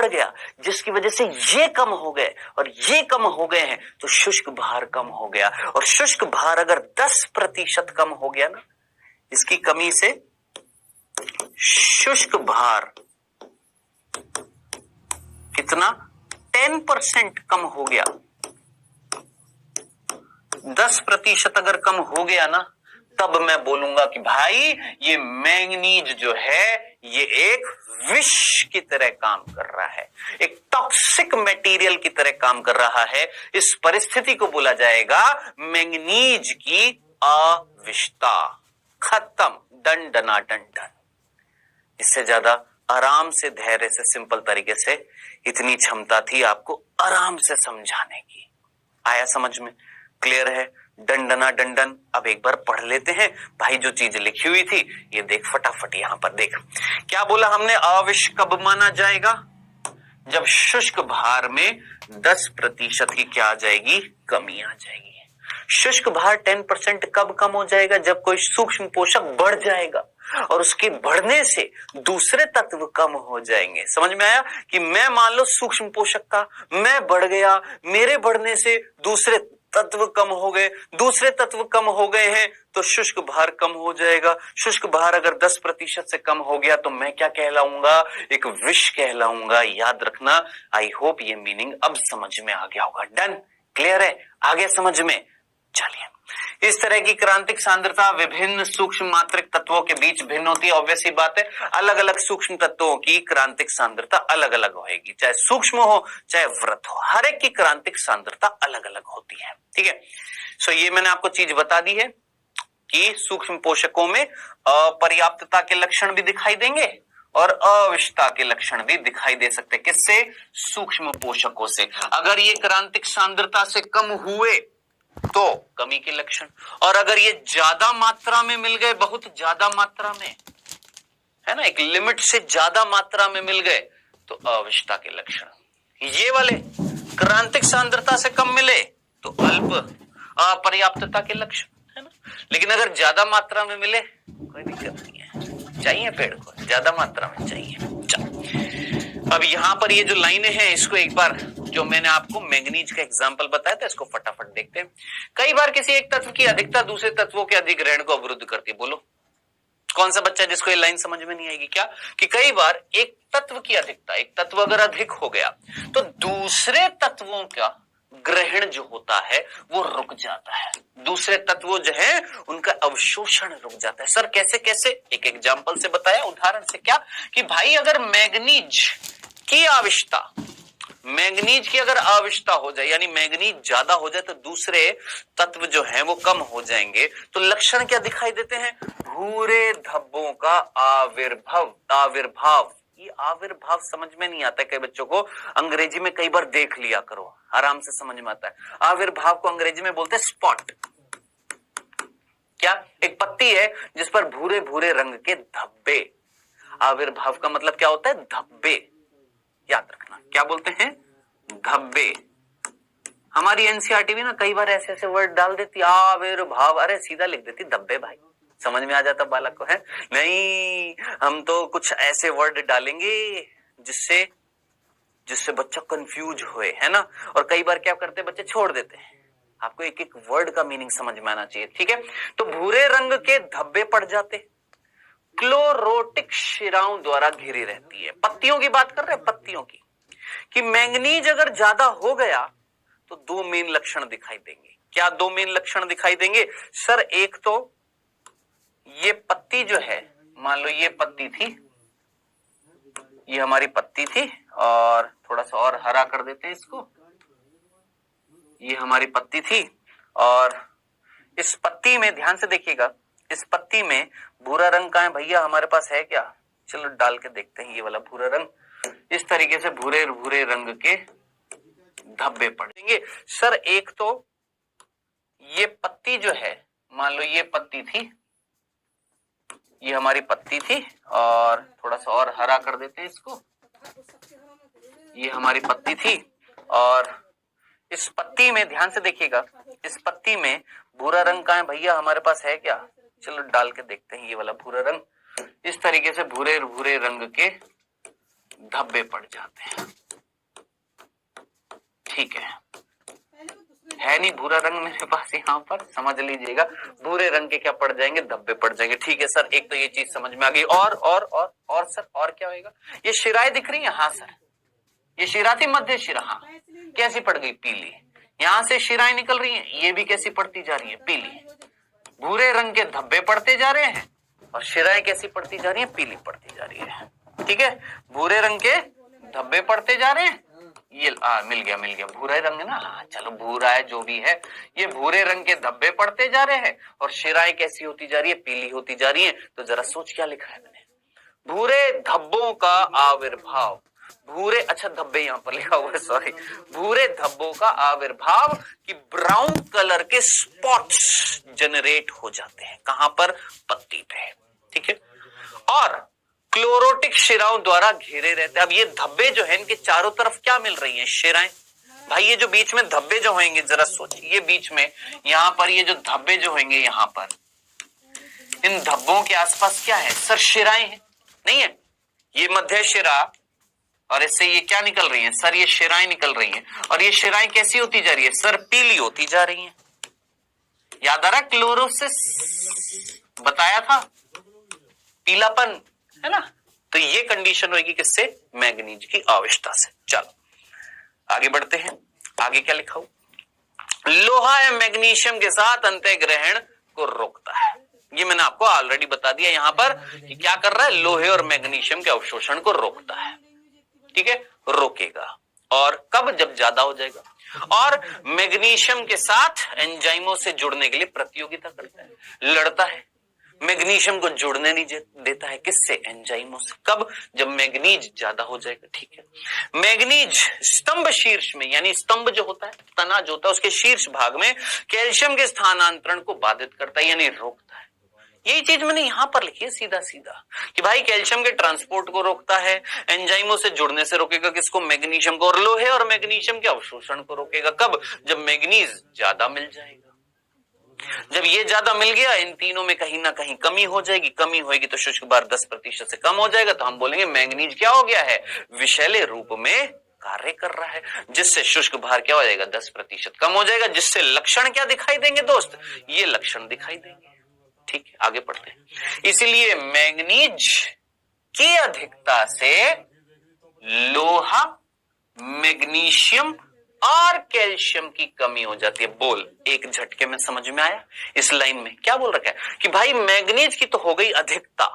गया जिसकी वजह से ये कम हो गए, और ये कम हो गए हैं तो शुष्क भार कम हो गया। और शुष्क भार अगर 10% कम हो गया ना, इसकी कमी से शुष्क भार कितना? 10% कम हो गया। 10% अगर कम हो गया ना, तब मैं बोलूंगा कि भाई ये मैंगनीज जो है ये एक विष की तरह काम कर रहा है, एक टॉक्सिक मटेरियल की तरह काम कर रहा है। इस परिस्थिति को बोला जाएगा मैंगनीज की अविषता। खत्म, दंडनाटन। इससे ज्यादा आराम से, धैर्य से, सिंपल तरीके से इतनी क्षमता थी आपको आराम से समझाने की। आया समझ में? क्लियर है? दंडना दंडन। अब एक बार पढ़ लेते हैं भाई, जो चीज लिखी हुई थी ये देख फटाफट। यहां पर देख क्या बोला हमने, अविष कब माना जाएगा? जब शुष्क भार में 10% की क्या आ जाएगी? कमी आ जाएगी। शुष्क भार 10% कब कम हो जाएगा? जब कोई सूक्ष्म पोषक बढ़ जाएगा और उसके बढ़ने से दूसरे तत्व कम हो जाएंगे। समझ में आया? कि मैं मान लो सूक्ष्म पोषक का मैं बढ़ गया, मेरे बढ़ने से दूसरे तत्व कम हो गए, दूसरे तत्व कम हो गए हैं तो शुष्क भार कम हो जाएगा। शुष्क भार अगर 10% से कम हो गया तो मैं क्या कहलाऊंगा? एक विष कहलाऊंगा। याद रखना। आई होप ये मीनिंग अब समझ में आ गया होगा। डन? क्लियर है? आगे समझ में? चलिए, इस तरह की क्रांतिक सांद्रता विभिन्न सूक्ष्म मात्रिक तत्वों के बीच भिन्न होती है। ऑब्वियस ही बात है, अलग अलग सूक्ष्म तत्वों की क्रांतिक सांद्रता अलग अलग होगी, चाहे सूक्ष्म हो चाहे वृत्त हो, हर एक की क्रांतिक सांद्रता अलग अलग होती है। ठीक है, सो ये मैंने आपको चीज बता दी है कि सूक्ष्म पोषकों में अपर्याप्तता के लक्षण भी दिखाई देंगे और अविशता के लक्षण भी दिखाई दे सकते हैं। किससे? सूक्ष्म पोषकों से। अगर ये क्रांतिक सांद्रता से कम हुए तो कमी के लक्षण, और अगर ये ज्यादा मात्रा में मिल गए, बहुत ज्यादा मात्रा में, है ना, एक लिमिट से ज्यादा मात्रा में मिल गए तो अविशता के लक्षण। ये वाले क्रांतिक सांद्रता से कम मिले तो अल्प अपर्याप्तता के लक्षण, है ना। लेकिन अगर ज्यादा मात्रा में मिले कोई दिक्कत नहीं है, चाहिए पेड़ को ज्यादा मात्रा में चाहिए। अब यहां पर ये जो लाइनें हैं इसको एक बार, जो मैंने आपको मैंगनीज का एग्जांपल बताया था, इसको फटाफट देखते हैं। कई बार किसी एक तत्व की अधिकता दूसरे तत्वों के अधिग्रहण को अवरुद्ध करती है। बोलो कौन सा बच्चा जिसको ये लाइन समझ में नहीं आएगी? क्या कि कई बार एक तत्व की अधिकता, एक तत्व अगर अधिक हो गया तो दूसरे तत्वों का ग्रहण जो होता है वो रुक जाता है, दूसरे तत्वों जो है उनका अवशोषण रुक जाता है। सर कैसे कैसे? एक एग्जांपल से बताया, उदाहरण से। क्या कि भाई अगर मैंगनीज की आविशता, मैंगनीज की अगर आविशता हो जाए, यानी मैंगनीज ज्यादा हो जाए तो दूसरे तत्व जो हैं वो कम हो जाएंगे, तो लक्षण क्या दिखाई देते हैं? भूरे धब्बों का आविर्भाव। ये आविर्भाव समझ में नहीं आता कई बच्चों को, अंग्रेजी में कई बार देख लिया करो, आराम से समझ में आता है। आविर्भाव को अंग्रेजी में बोलते हैं स्पॉट। क्या? एक पत्ती है जिस पर भूरे भूरे रंग के धब्बे। आविर्भाव का मतलब क्या होता है? धब्बे। याद रखना, क्या बोलते हैं? धब्बे। हमारी एनसीईआरटी भी ना कई बार ऐसे ऐसे वर्ड डाल देती, आविर्भाव, अरे सीधा लिख देती धब्बे। भाई समझ में आ जाता बालक को, है नहीं? हम तो कुछ ऐसे वर्ड डालेंगे जिससे बच्चा कंफ्यूज होए, है ना। और कई बार क्या करते हैं बच्चे, छोड़ देते हैं। आपको एक एक वर्ड का मीनिंग समझ में आना चाहिए, ठीक है। तो भूरे रंग के धब्बे पड़ जाते, क्लोरोटिक शिराओं द्वारा घिरी रहती है। पत्तियों की बात कर रहे हैं, पत्तियों की, कि मैंगनीज अगर ज्यादा हो गया तो दो मेन लक्षण दिखाई देंगे। क्या दो मेन लक्षण दिखाई देंगे? सर एक तो ये पत्ती जो है, मान लो ये पत्ती थी, ये हमारी पत्ती थी, और थोड़ा सा और हरा कर देते हैं इसको। ये हमारी पत्ती थी और इस पत्ती में ध्यान से देखिएगा, इस पत्ती में भूरा रंग कहाँ है भैया? हमारे पास है क्या? चलो डाल के देखते हैं। ये वाला भूरा रंग, इस तरीके से भूरे भूरे रंग के धब्बे पड़ेंगे। सर एक तो ये पत्ती जो है, मान लो ये पत्ती थी, ये हमारी पत्ती थी, और थोड़ा सा और हरा कर देते हैं इसको। ये हमारी पत्ती थी और इस पत्ती में ध्यान से देखिएगा, इस पत्ती में भूरा रंग कहाँ है भैया? हमारे पास है क्या? चलो डाल के देखते हैं। ये वाला भूरा रंग, इस तरीके से भूरे भूरे रंग के धब्बे पड़ जाते हैं, ठीक है नहीं भूरा रंग मेरे पास यहाँ पर, समझ लीजिएगा। भूरे रंग के क्या पड़ जाएंगे? धब्बे पड़ जाएंगे, ठीक है सर। एक तो ये चीज समझ में आ गई। और सर और क्या होगा? ये शिराएं दिख रही है? हाँ सर, ये शिरा थी मध्य शिरा, हाँ कैसी पड़ गई? पीली। यहाँ से शिराएं निकल रही हैं, ये भी कैसी पड़ती जा रही है? पीली। भूरे रंग के धब्बे पड़ते जा रहे हैं और शिराएं कैसी पड़ती जा रही है? पीली पड़ती जा रही है, ठीक है। भूरे रंग के धब्बे पड़ते जा रहे हैं, ये मिल गया भूरा रंग है ना, हाँ चलो भूरा है जो भी है, ये भूरे रंग के धब्बे पड़ते जा रहे हैं और शिराएं कैसी होती जा रही है? पीली होती जा रही है। तो जरा सोच क्या लिखा है मैंने? भूरे धब्बों का आविर्भाव। भूरे, अच्छा धब्बे यहाँ पर लिखा हुआ है, सॉरी। भूरे धब्बों का आविर्भाव कि ब्राउन कलर के स्पॉट्स जनरेट हो जाते हैं। कहां पर? पत्ती पे, ठीक है। और क्लोरोटिक शिराओं द्वारा घेरे रहते हैं। अब ये धब्बे जो है इनके चारों तरफ क्या मिल रही हैं? शिराएं। भाई ये जो बीच में धब्बे जो होंगे, जरा सोचिए, ये बीच में यहाँ पर ये जो धब्बे जो होंगे यहाँ पर, इन धब्बों के आसपास क्या है? सर शिराएं हैं, नहीं है? ये मध्य शिरा और इससे ये क्या निकल रही है? सर ये शिराएं निकल रही हैं। और ये शिराएं कैसी होती जा रही है? सर पीली होती जा रही हैं। याद आ रहा? क्लोरोसिस बताया था, पीलापन, है ना। तो ये कंडीशन होगी किससे? मैंगनीज की आविशता से। चलो आगे बढ़ते हैं। आगे क्या लिखा हो? लोहा या मैग्नीशियम के साथ अंतःग्रहण को रोकता है। ये मैंने आपको ऑलरेडी बता दिया यहां पर कि क्या कर रहा है? लोहे और मैग्नीशियम के अवशोषण को रोकता है, ठीक है, रोकेगा। और कब? जब ज्यादा हो जाएगा। और मैग्नीशियम के साथ एंजाइमों से जुड़ने के लिए प्रतियोगिता करता है, लड़ता है। मैग्नीशियम को जुड़ने नहीं देता है, किससे? एंजाइमों से। कब? जब मैग्नीज ज्यादा हो जाएगा। ठीक है, मैग्नीज स्तंभ शीर्ष में, यानी स्तंभ जो होता है, तना जो होता है, उसके शीर्ष भाग में कैल्शियम के स्थानांतरण को बाधित करता है, यानी रोकता है। यही चीज मैंने यहां पर लिखी है सीधा सीधा कि भाई कैल्शियम के ट्रांसपोर्ट को रोकता है, एंजाइमों से जुड़ने से रोकेगा, किसको? मैग्नीशियम को। और लोहे और मैग्नीशियम के अवशोषण को रोकेगा। कब? जब मैग्नीज ज्यादा मिल जाएगा। जब ये ज्यादा मिल गया, इन तीनों में कहीं ना कहीं कमी हो जाएगी। कमी होगी तो शुष्क भार 10% से कम हो जाएगा, तो हम बोलेंगे मैग्नीज क्या हो गया है? विषैले रूप में कार्य कर रहा है, जिससे शुष्क भार क्या हो जाएगा? 10% कम हो जाएगा। जिससे लक्षण क्या दिखाई देंगे दोस्त? ये लक्षण दिखाई देंगे। ठीक है, आगे पढ़ते हैं। इसीलिए मैग्नीज की अधिकता से लोहा, मैग्नीशियम और कैल्शियम की कमी हो जाती है। बोल, एक झटके में समझ में आया? इस लाइन में क्या बोल रखा है कि भाई मैग्नीज की तो हो गई अधिकता,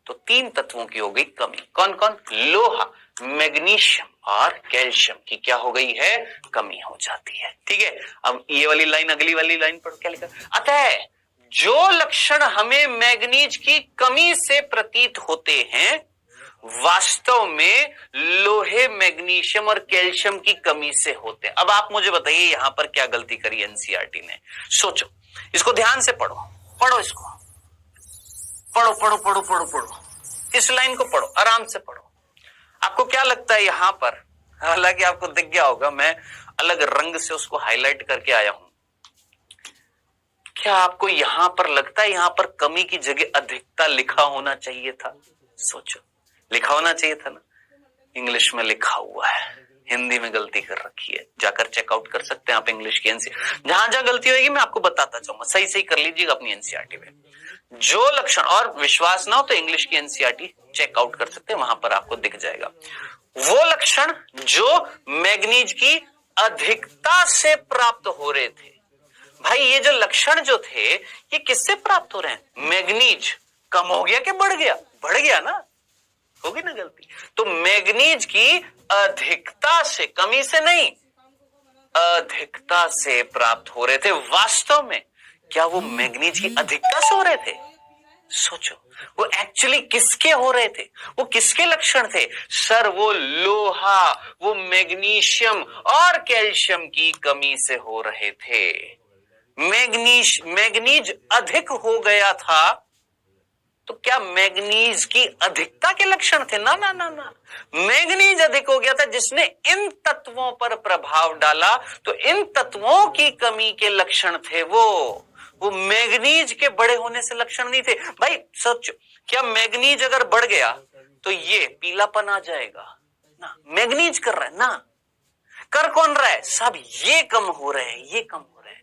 तो 3 तत्वों की हो गई कमी। कौन कौन? लोहा, मैग्नीशियम और कैल्शियम की क्या हो गई है? कमी हो जाती है। ठीक है, अब ये वाली लाइन, अगली वाली लाइन पर क्या लिखा? अतः जो लक्षण हमें मैग्नीज की कमी से प्रतीत होते हैं, वास्तव में लोहे, मैग्नीशियम और कैल्शियम की कमी से होते हैं। अब आप मुझे बताइए यहां पर क्या गलती करी एनसीईआरटी ने? सोचो, इसको ध्यान से पढ़ो, पढ़ो इसको, पढ़ो पढ़ो पढ़ो पढ़ो पढ़ो, इस लाइन को पढ़ो, आराम से पढ़ो। आपको क्या लगता है यहां पर? हालांकि आपको दिख गया होगा, मैं अलग रंग से उसको हाईलाइट करके आया हूं। क्या आपको यहां पर लगता है यहां पर कमी की जगह अधिकता लिखा होना चाहिए था? सोचो, लिखा होना चाहिए था ना? इंग्लिश में लिखा हुआ है, हिंदी में गलती कर रखी है। जाकर चेकआउट कर सकते हैं आप इंग्लिश की एनसीईआरटी। जहां जहां गलती होगी मैं आपको बताता जाऊंगा, सही सही कर लीजिएगा अपनी एनसीईआरटी में। जो लक्षण, और विश्वास ना हो तो इंग्लिश की एनसीईआरटी चेकआउट कर सकते हैं, वहां पर आपको दिख जाएगा। वो लक्षण जो मैग्नीज की अधिकता से प्राप्त हो रहे थे। भाई ये जो लक्षण जो थे, ये किससे प्राप्त हो रहे हैं? मैग्नीज कम हो गया कि बढ़ गया? बढ़ गया ना, होगी ना गलती। तो मैग्नीज की अधिकता से, कमी से नहीं, अधिकता से प्राप्त हो रहे थे। वास्तव में क्या वो मैग्नीज की अधिकता से हो रहे थे? सोचो, वो एक्चुअली किसके हो रहे थे? वो किसके लक्षण थे? सर, वो लोहा, वो मैग्नीशियम और कैल्शियम की कमी से हो रहे थे। मैग्नीज अधिक हो गया था, तो क्या मैग्नीज की अधिकता के लक्षण थे? ना ना ना ना, मैग्नीज अधिक हो गया था जिसने इन तत्वों पर प्रभाव डाला, तो इन तत्वों की कमी के लक्षण थे वो मैग्नीज के बड़े होने से लक्षण नहीं थे। भाई सोचो, क्या मैग्नीज अगर बढ़ गया तो ये पीलापन आ जाएगा ना? मैग्नीज कर रहा है ना, कर कौन रहा है? सब ये कम हो रहे हैं, ये कम हो रहे हैं।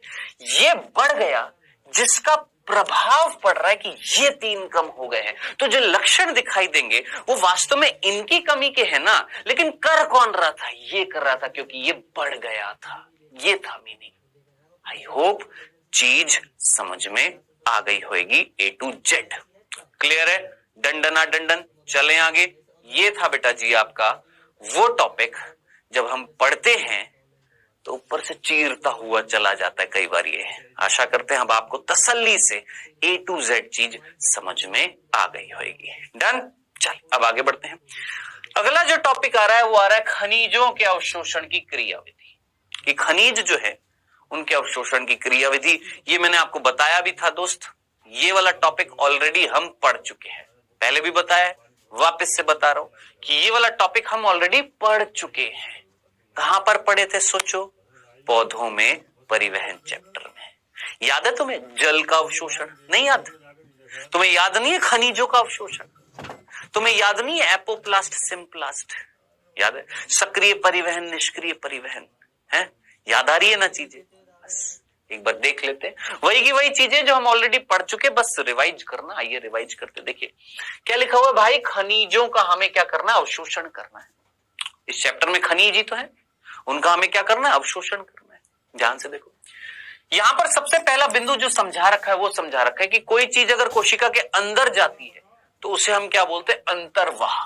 ये बढ़ गया जिसका प्रभाव पड़ रहा है कि ये 3 कम हो गए हैं। तो जो लक्षण दिखाई देंगे वो वास्तव में इनकी कमी के हैं ना, लेकिन कर कौन रहा था? ये कर रहा था, क्योंकि ये बढ़ गया था। ये था मीनिंग। आई होप चीज समझ में आ गई होगी A to Z। क्लियर है? डंडना डंडन, चलें आगे। ये था बेटा जी आपका वो टॉपिक, जब हम पढ़ते हैं तो ऊपर से चीरता हुआ चला जाता है कई बार। ये आशा करते हैं अब आपको तसल्ली से A to Z चीज समझ में आ गई होगी। डन? चल अब आगे बढ़ते हैं। अगला जो टॉपिक आ रहा है वो आ रहा है खनिजों के अवशोषण की क्रियाविधि। कि खनिज जो है उनके अवशोषण की क्रियाविधि, ये मैंने आपको बताया भी था दोस्त। ये वाला टॉपिक ऑलरेडी हम पढ़ चुके हैं, पहले भी बताया, वापस से बता रहा हूं कि ये वाला टॉपिक हम ऑलरेडी पढ़ चुके हैं। कहां पर पढ़े थे? सोचो, पौधों में परिवहन चैप्टर में। याद है तुम्हें जल का अवशोषण? नहीं याद? तुम्हें याद नहीं है खनिजों का अवशोषण? तुम्हें याद नहीं है एपोप्लास्ट, सिम्प्लास्ट? याद है? सक्रिय परिवहन, निष्क्रिय परिवहन, है? याद आ रही है ना चीजें? बस एक बार देख लेते हैं, वही की वही चीजें जो हम ऑलरेडी पढ़ चुके, बस रिवाइज करना। आइए रिवाइज करते। देखिए क्या लिखा हुआ है भाई, खनिजों का हमें क्या करना है? अवशोषण करना है। इस चैप्टर में खनिज ही तो है, उनका हमें क्या करना है? अवशोषण करना है। ध्यान से देखो, यहां पर सबसे पहला बिंदु जो समझा रखा है वो समझा रखा है कि कोई चीज अगर कोशिका के अंदर जाती है तो उसे हम क्या बोलते हैं? अंतर्वाह,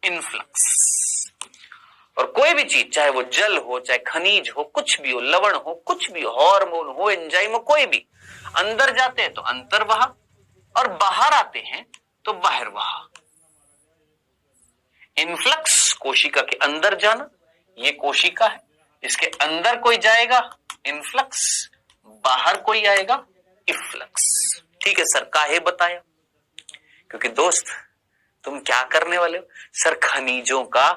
इनफ्लक्स। और कोई भी चीज, चाहे वो जल हो, चाहे खनिज हो, कुछ भी हो, लवण हो, कुछ भी, हार्मोन हो, एंजाइम हो, कोई भी, अंदर जाते हैं तो अंतर्वाह, और बाहर आते हैं तो बहिर्वाह। इनफ्लक्स कोशिका के अंदर जाना, ये कोशिका है, इसके अंदर कोई जाएगा इनफ्लक्स, बाहर कोई आएगा इफ्लक्स। ठीक है सर, काहे बताया? क्योंकि दोस्त तुम क्या करने वाले हो सर, खनिजों का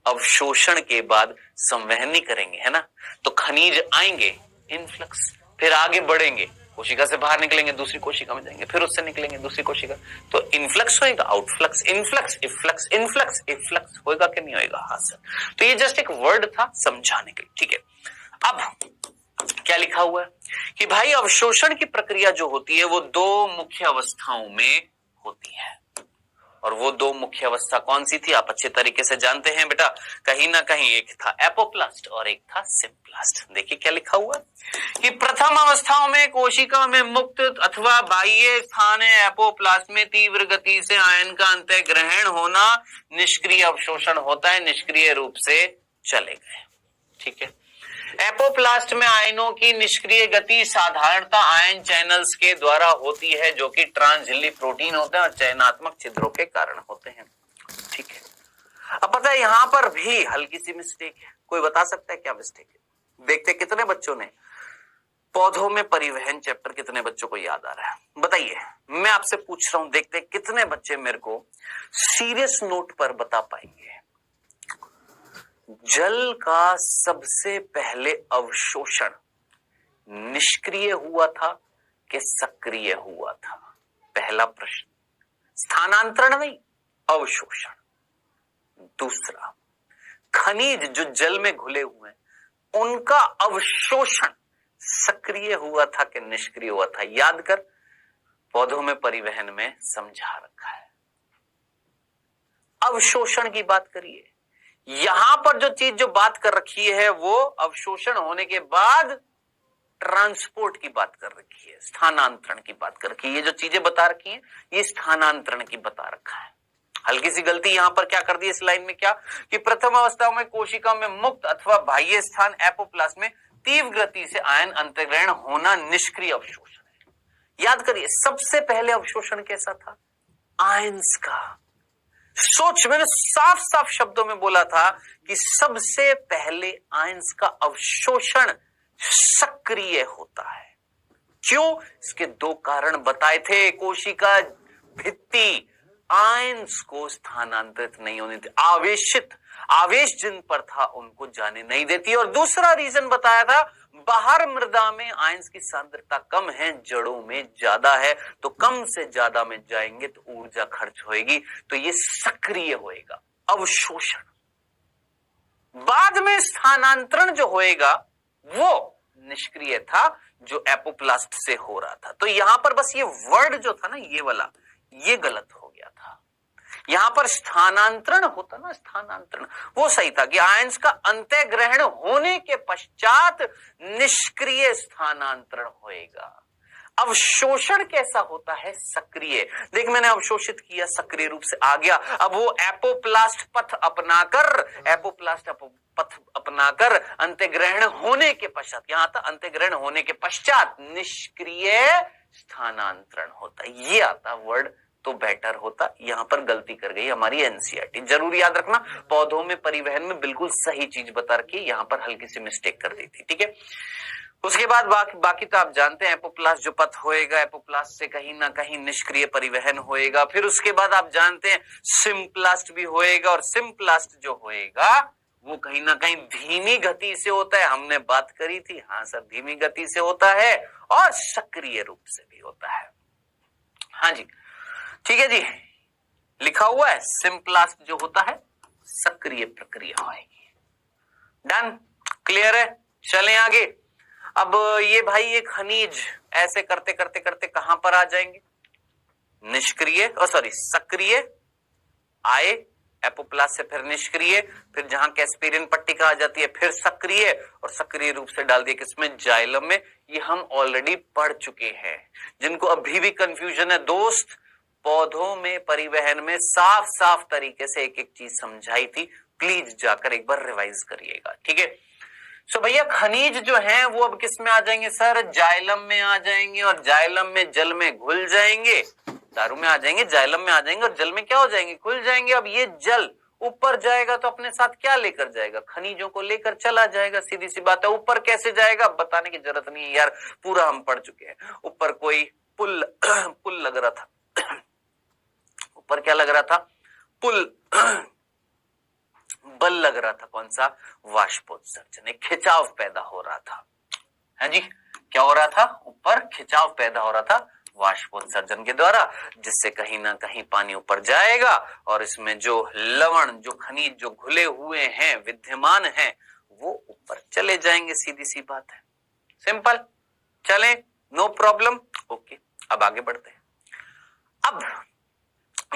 अवशोषण के बाद संवहनी करेंगे, है ना। तो खनिज आएंगे इनफ्लक्स, फिर आगे बढ़ेंगे, कोशिका से बाहर निकलेंगे, दूसरी कोशिका में जाएंगे, फिर उससे निकलेंगे दूसरी कोशिका। तो इनफ्लक्स होएगा, outflux, influx, efflux, influx, efflux होएगा कि नहीं होएगा? हाँ सर। तो ये जस्ट एक वर्ड था समझाने के लिए, ठीक है। अब क्या लिखा हुआ है कि भाई अवशोषण की प्रक्रिया जो होती है वो दो मुख्य अवस्थाओं में होती है, और वो दो मुख्य अवस्था कौन सी थी आप अच्छे तरीके से जानते हैं बेटा। कहीं ना कहीं एक था एपोप्लास्ट और एक था सिम्प्लास्ट। देखिए क्या लिखा हुआ है कि प्रथम अवस्थाओं में कोशिका में मुक्त अथवा बाह्य स्थान एपोप्लास्ट में तीव्र गति से आयन का अंतःग्रहण होना निष्क्रिय अवशोषण होता है, निष्क्रिय रूप से चले गए। ठीक है, एपोप्लास्ट में आयनों की निष्क्रिय गति साधारणतः आयन चैनल्स के द्वारा होती है, जो कि ट्रांसझिल्ली प्रोटीन होते हैं और चयनात्मक छिद्रों के कारण होते हैं। ठीक है, अब पता है यहां पर भी हल्की सी मिस्टेक है। कोई बता सकता है क्या मिस्टेक है? देखते कितने बच्चों ने पौधों में परिवहन चैप्टर, कितने बच्चों को याद आ रहा है बताइए। मैं आपसे पूछ रहा हूं, देखते कितने बच्चे मेरे को सीरियस नोट पर बता पाएंगे। जल का सबसे पहले अवशोषण निष्क्रिय हुआ था कि सक्रिय हुआ था? पहला प्रश्न, स्थानांतरण नहीं, अवशोषण। दूसरा, खनिज जो जल में घुले हुए हैं उनका अवशोषण सक्रिय हुआ था कि निष्क्रिय हुआ था? याद कर, पौधों में परिवहन में समझा रखा है। अवशोषण की बात करिए, यहां पर जो चीज जो बात कर रखी है वो अवशोषण होने के बाद ट्रांसपोर्ट की बात कर रखी है, स्थानांतरण की बात कर रखी है। ये जो चीजें बता रखी हैं ये स्थानांतरण की बता रखा है। हल्की सी गलती यहां पर क्या कर दी इस लाइन में, क्या कि प्रथम अवस्था में कोशिका में मुक्त अथवा बाह्य स्थान एपोप्लास्ट में तीव्र गति से आयन अंतर्ग्रहण होना निष्क्रिय अवशोषण है। याद करिए, सबसे पहले अवशोषण कैसा था? आयंस का। सोच, मैंने साफ साफ शब्दों में बोला था कि सबसे पहले आयंस का अवशोषण सक्रिय होता है। क्यों? इसके दो कारण बताए थे। कोशिका भित्ति आयंस को स्थानांतरित नहीं होने देती, आवेश जिन पर था उनको जाने नहीं देती। और दूसरा रीजन बताया था, बाहर मृदा में आयंस की सांद्रता कम है, जड़ों में ज्यादा है, तो कम से ज्यादा में जाएंगे तो ऊर्जा खर्च होएगी, तो ये सक्रिय होएगा अवशोषण। बाद में स्थानांतरण जो होएगा वो निष्क्रिय था, जो एपोप्लास्ट से हो रहा था। तो यहां पर बस ये वर्ड जो था ना, ये वाला, ये गलत हो गया था। यहां पर स्थानांतरण होता ना, स्थानांतरण वो सही था कि आयंस का अंतःग्रहण होने के पश्चात निष्क्रिय स्थानांतरण होएगा। अवशोषण कैसा होता है? सक्रिय। देख, मैंने अवशोषित किया, सक्रिय रूप से आ गया। अब वो एपोप्लास्ट पथ अपनाकर अंतःग्रहण होने के पश्चात, यहां था अंतःग्रहण होने के पश्चात निष्क्रिय स्थानांतरण होता है। ये आता वर्ड तो बेटर होता। यहां पर गलती कर गई हमारी एनसीईआरटी। जरूर याद रखना, पौधों में परिवहन में बिल्कुल सही चीज बता रखी, यहां पर हल्की सी मिस्टेक कर दी थी। ठीक है, उसके बाद बाकी तो आप जानते हैं, एपोप्लास्ट जो पथ होएगा, एपोप्लास्ट से कहीं ना कहीं निष्क्रिय परिवहन होएगा। फिर उसके बाद आप जानते हैं सिम्प्लास्ट भी होएगा, और सिम्प्लास्ट जो होएगा वो कहीं ना कहीं धीमी गति से होता है। हमने बात करी थी, हाँ सर, धीमी गति से होता है और सक्रिय रूप से भी होता है। हाँ जी, ठीक है जी, लिखा हुआ है सिम्प्लास्ट जो होता है सक्रिय प्रक्रिया होगी। डन, क्लियर है? चलें आगे। अब ये भाई ये खनिज ऐसे करते करते करते कहां पर आ जाएंगे? निष्क्रिय, सक्रिय आए, एपोप्लास्ट से फिर निष्क्रिय, फिर जहां कैस्पेरियन पट्टिका आ जाती है फिर सक्रिय, और सक्रिय रूप से डाल दिया किसमें? जाइलम में। ये हम ऑलरेडी पढ़ चुके हैं। जिनको अभी भी कंफ्यूजन है दोस्त, पौधों में परिवहन में साफ साफ तरीके से एक एक चीज समझाई थी, प्लीज जाकर एक बार रिवाइज करिएगा। ठीक है, सो भैया खनिज जो है वो अब किस में आ जाएंगे सर? जाइलम में आ जाएंगे, और जाइलम में जल में घुल जाएंगे, दारू में आ जाएंगे, जाइलम में आ जाएंगे और जल में क्या हो जाएंगे, खुल जाएंगे। अब ये जल ऊपर जाएगा तो अपने साथ क्या लेकर जाएगा, खनिजों को लेकर चला जाएगा, सीधी सी बात है। ऊपर कैसे जाएगा बताने की जरूरत नहीं है यार, पूरा हम पढ़ चुके हैं। ऊपर कोई पुल पुल लग रहा था, ऊपर क्या लग रहा था, पुल बल लग रहा था, कौन सा, वाष्पोत्सर्जन, एक खिंचाव पैदा हो रहा था, है जी। क्या हो रहा था, ऊपर खिंचाव पैदा हो रहा था वाष्पोत्सर्जन के द्वारा, जिससे कहीं ना कहीं पानी ऊपर जाएगा और इसमें जो लवण, जो खनिज जो घुले हुए हैं, विद्यमान हैं, वो ऊपर चले जाएंगे, सीधी सी बात है, सिंपल। चले, नो प्रॉब्लम, ओके। अब आगे बढ़ते हैं। अब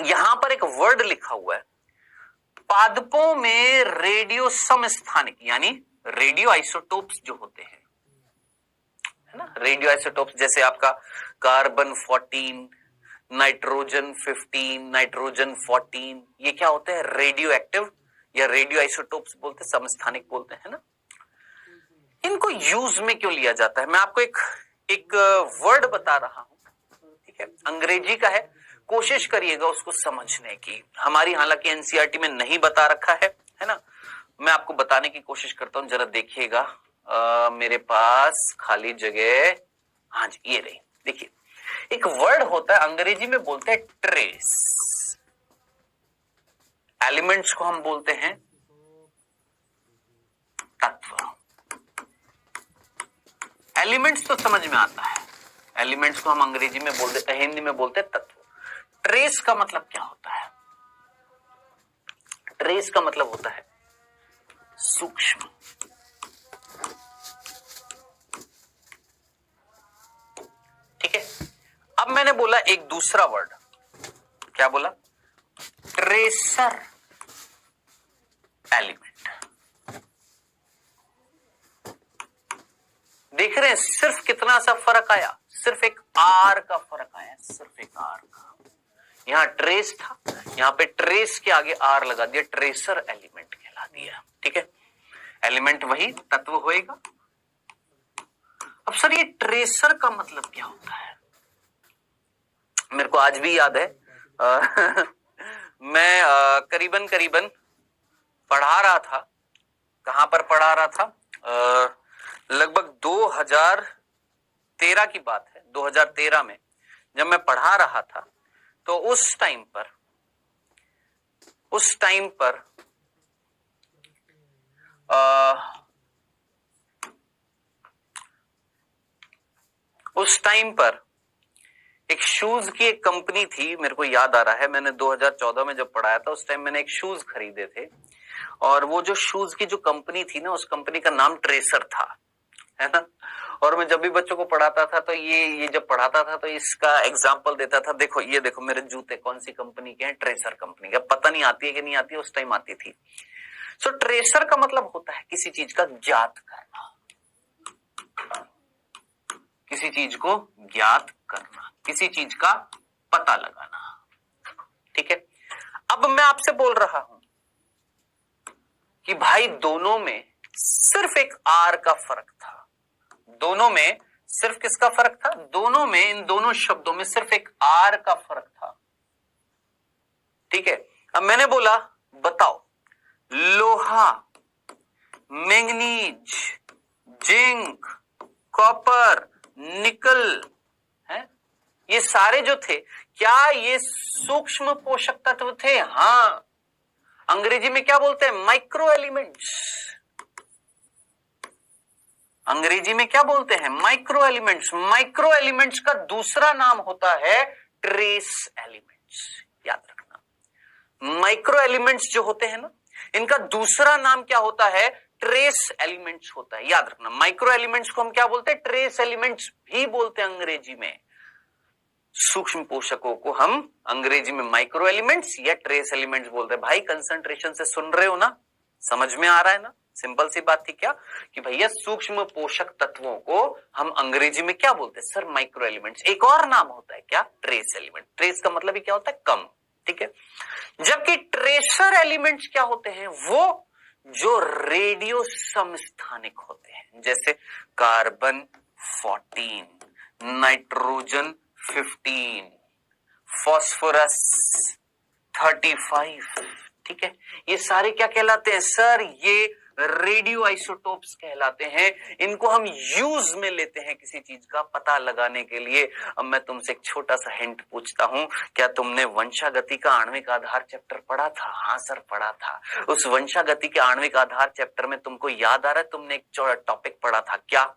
यहां पर एक वर्ड लिखा हुआ है, पादपों में रेडियो समस्थानिक यानी रेडियो आइसोटोप्स जो होते हैं, है ना, रेडियो आइसोटोप्स, जैसे आपका कार्बन 14, नाइट्रोजन 15, नाइट्रोजन 14, ये क्या होते हैं, रेडियो एक्टिव या रेडियो आइसोटोप्स बोलते हैं, समस्थानिक बोलते हैं ना। इनको यूज में क्यों लिया जाता है, मैं आपको एक वर्ड बता रहा हूं, ठीक है, अंग्रेजी का है, कोशिश करिएगा उसको समझने की। हमारी हालांकि एनसीईआरटी में नहीं बता रखा है ना, मैं आपको बताने की कोशिश करता हूं, जरा देखिएगा। मेरे पास खाली जगह, हाँ जी, ये रही, देखिए, एक वर्ड होता है, अंग्रेजी में बोलते हैं ट्रेस। एलिमेंट्स को हम बोलते हैं तत्व। एलिमेंट्स तो समझ में आता है, एलिमेंट्स को हम अंग्रेजी में बोलते हैं, हिंदी में बोलते हैं तत्व। ट्रेस का मतलब क्या होता है, ट्रेस का मतलब होता है सूक्ष्म। ठीक है, अब मैंने बोला एक दूसरा वर्ड, क्या बोला, ट्रेसर एलिमेंट। देख रहे हैं सिर्फ कितना सा फर्क आया, सिर्फ एक आर का फर्क आया, सिर्फ एक आर का। यहां ट्रेस था, यहां पे ट्रेस के आगे आर लगा दिया, ट्रेसर एलिमेंट कहला दिया। ठीक है, एलिमेंट वही तत्व होएगा। अब सर ये ट्रेसर का मतलब क्या होता है, मेरे को आज भी याद है, मैं करीबन पढ़ा रहा था, कहां पर पढ़ा रहा था, लगभग 2013 की बात है, 2013 में जब मैं पढ़ा रहा था, तो उस टाइम पर एक शूज की एक कंपनी थी, मेरे को याद आ रहा है, मैंने 2014 में जब पढ़ाया था, उस टाइम मैंने एक शूज खरीदे थे, और वो जो शूज की जो कंपनी थी ना, उस कंपनी का नाम ट्रेसर था, है ना। और मैं जब भी बच्चों को पढ़ाता था, तो ये जब पढ़ाता था तो इसका एग्जाम्पल देता था, देखो ये देखो मेरे जूते कौन सी कंपनी के हैं, ट्रेसर कंपनी के। पता नहीं आती है कि नहीं आती है, उस टाइम आती थी। सो ट्रेसर का मतलब होता है किसी चीज का ज्ञात करना, किसी चीज को ज्ञात करना, किसी चीज का पता लगाना। ठीक है, अब मैं आपसे बोल रहा हूं कि भाई दोनों में सिर्फ एक आर का फर्क था, दोनों में सिर्फ किसका फर्क था, दोनों में, इन दोनों शब्दों में सिर्फ एक आर का फर्क था। ठीक है, अब मैंने बोला बताओ, लोहा, मैंगनीज, जिंक, कॉपर, निकल, है, ये सारे जो थे, क्या ये सूक्ष्म पोषक तत्व थे? हां, अंग्रेजी में क्या बोलते हैं, माइक्रो एलिमेंट्स। अंग्रेजी में क्या बोलते हैं, माइक्रो एलिमेंट्स। माइक्रो एलिमेंट्स का दूसरा नाम होता है ट्रेस एलिमेंट्स, याद रखना। माइक्रो एलिमेंट्स जो होते हैं ना, इनका दूसरा नाम क्या होता है, ट्रेस एलिमेंट्स होता है, याद रखना। माइक्रो एलिमेंट्स को हम क्या बोलते हैं, ट्रेस एलिमेंट्स भी बोलते हैं अंग्रेजी में। सूक्ष्म पोषकों को हम अंग्रेजी में माइक्रो एलिमेंट्स या ट्रेस एलिमेंट्स बोलते हैं। भाई कंसंट्रेशन से सुन रहे हो ना, समझ में आ रहा है ना, सिंपल सी बात थी क्या, कि भैया सूक्ष्म पोषक तत्वों को हम अंग्रेजी में क्या बोलते हैं सर, माइक्रो एलिमेंट्स। एक और नाम होता है क्या, ट्रेस एलिमेंट। ट्रेस का मतलब ही क्या होता है, कम। ठीक है, जबकि ट्रेसर एलिमेंट्स क्या होते हैं, वो जो रेडियो समस्थानिक होते हैं, जैसे कार्बन 14, नाइट्रोजन 15, फॉस्फोरस 35, ठीक है। ये सारे क्या कहलाते हैं सर? ये रेडियो आइसोटोप्स कहलाते हैं। इनको हम यूज में लेते हैं किसी चीज का पता लगाने के लिए। अब मैं तुमसे एक छोटा सा हिंट पूछता हूं, क्या तुमने वंशागति का आणविक आधार चैप्टर पढ़ा था? हाँ सर पढ़ा था। उस वंशागति के आणविक आधार चैप्टर में तुमको याद आ रहा है तुमने एक टॉपिक पढ़ा था क्या?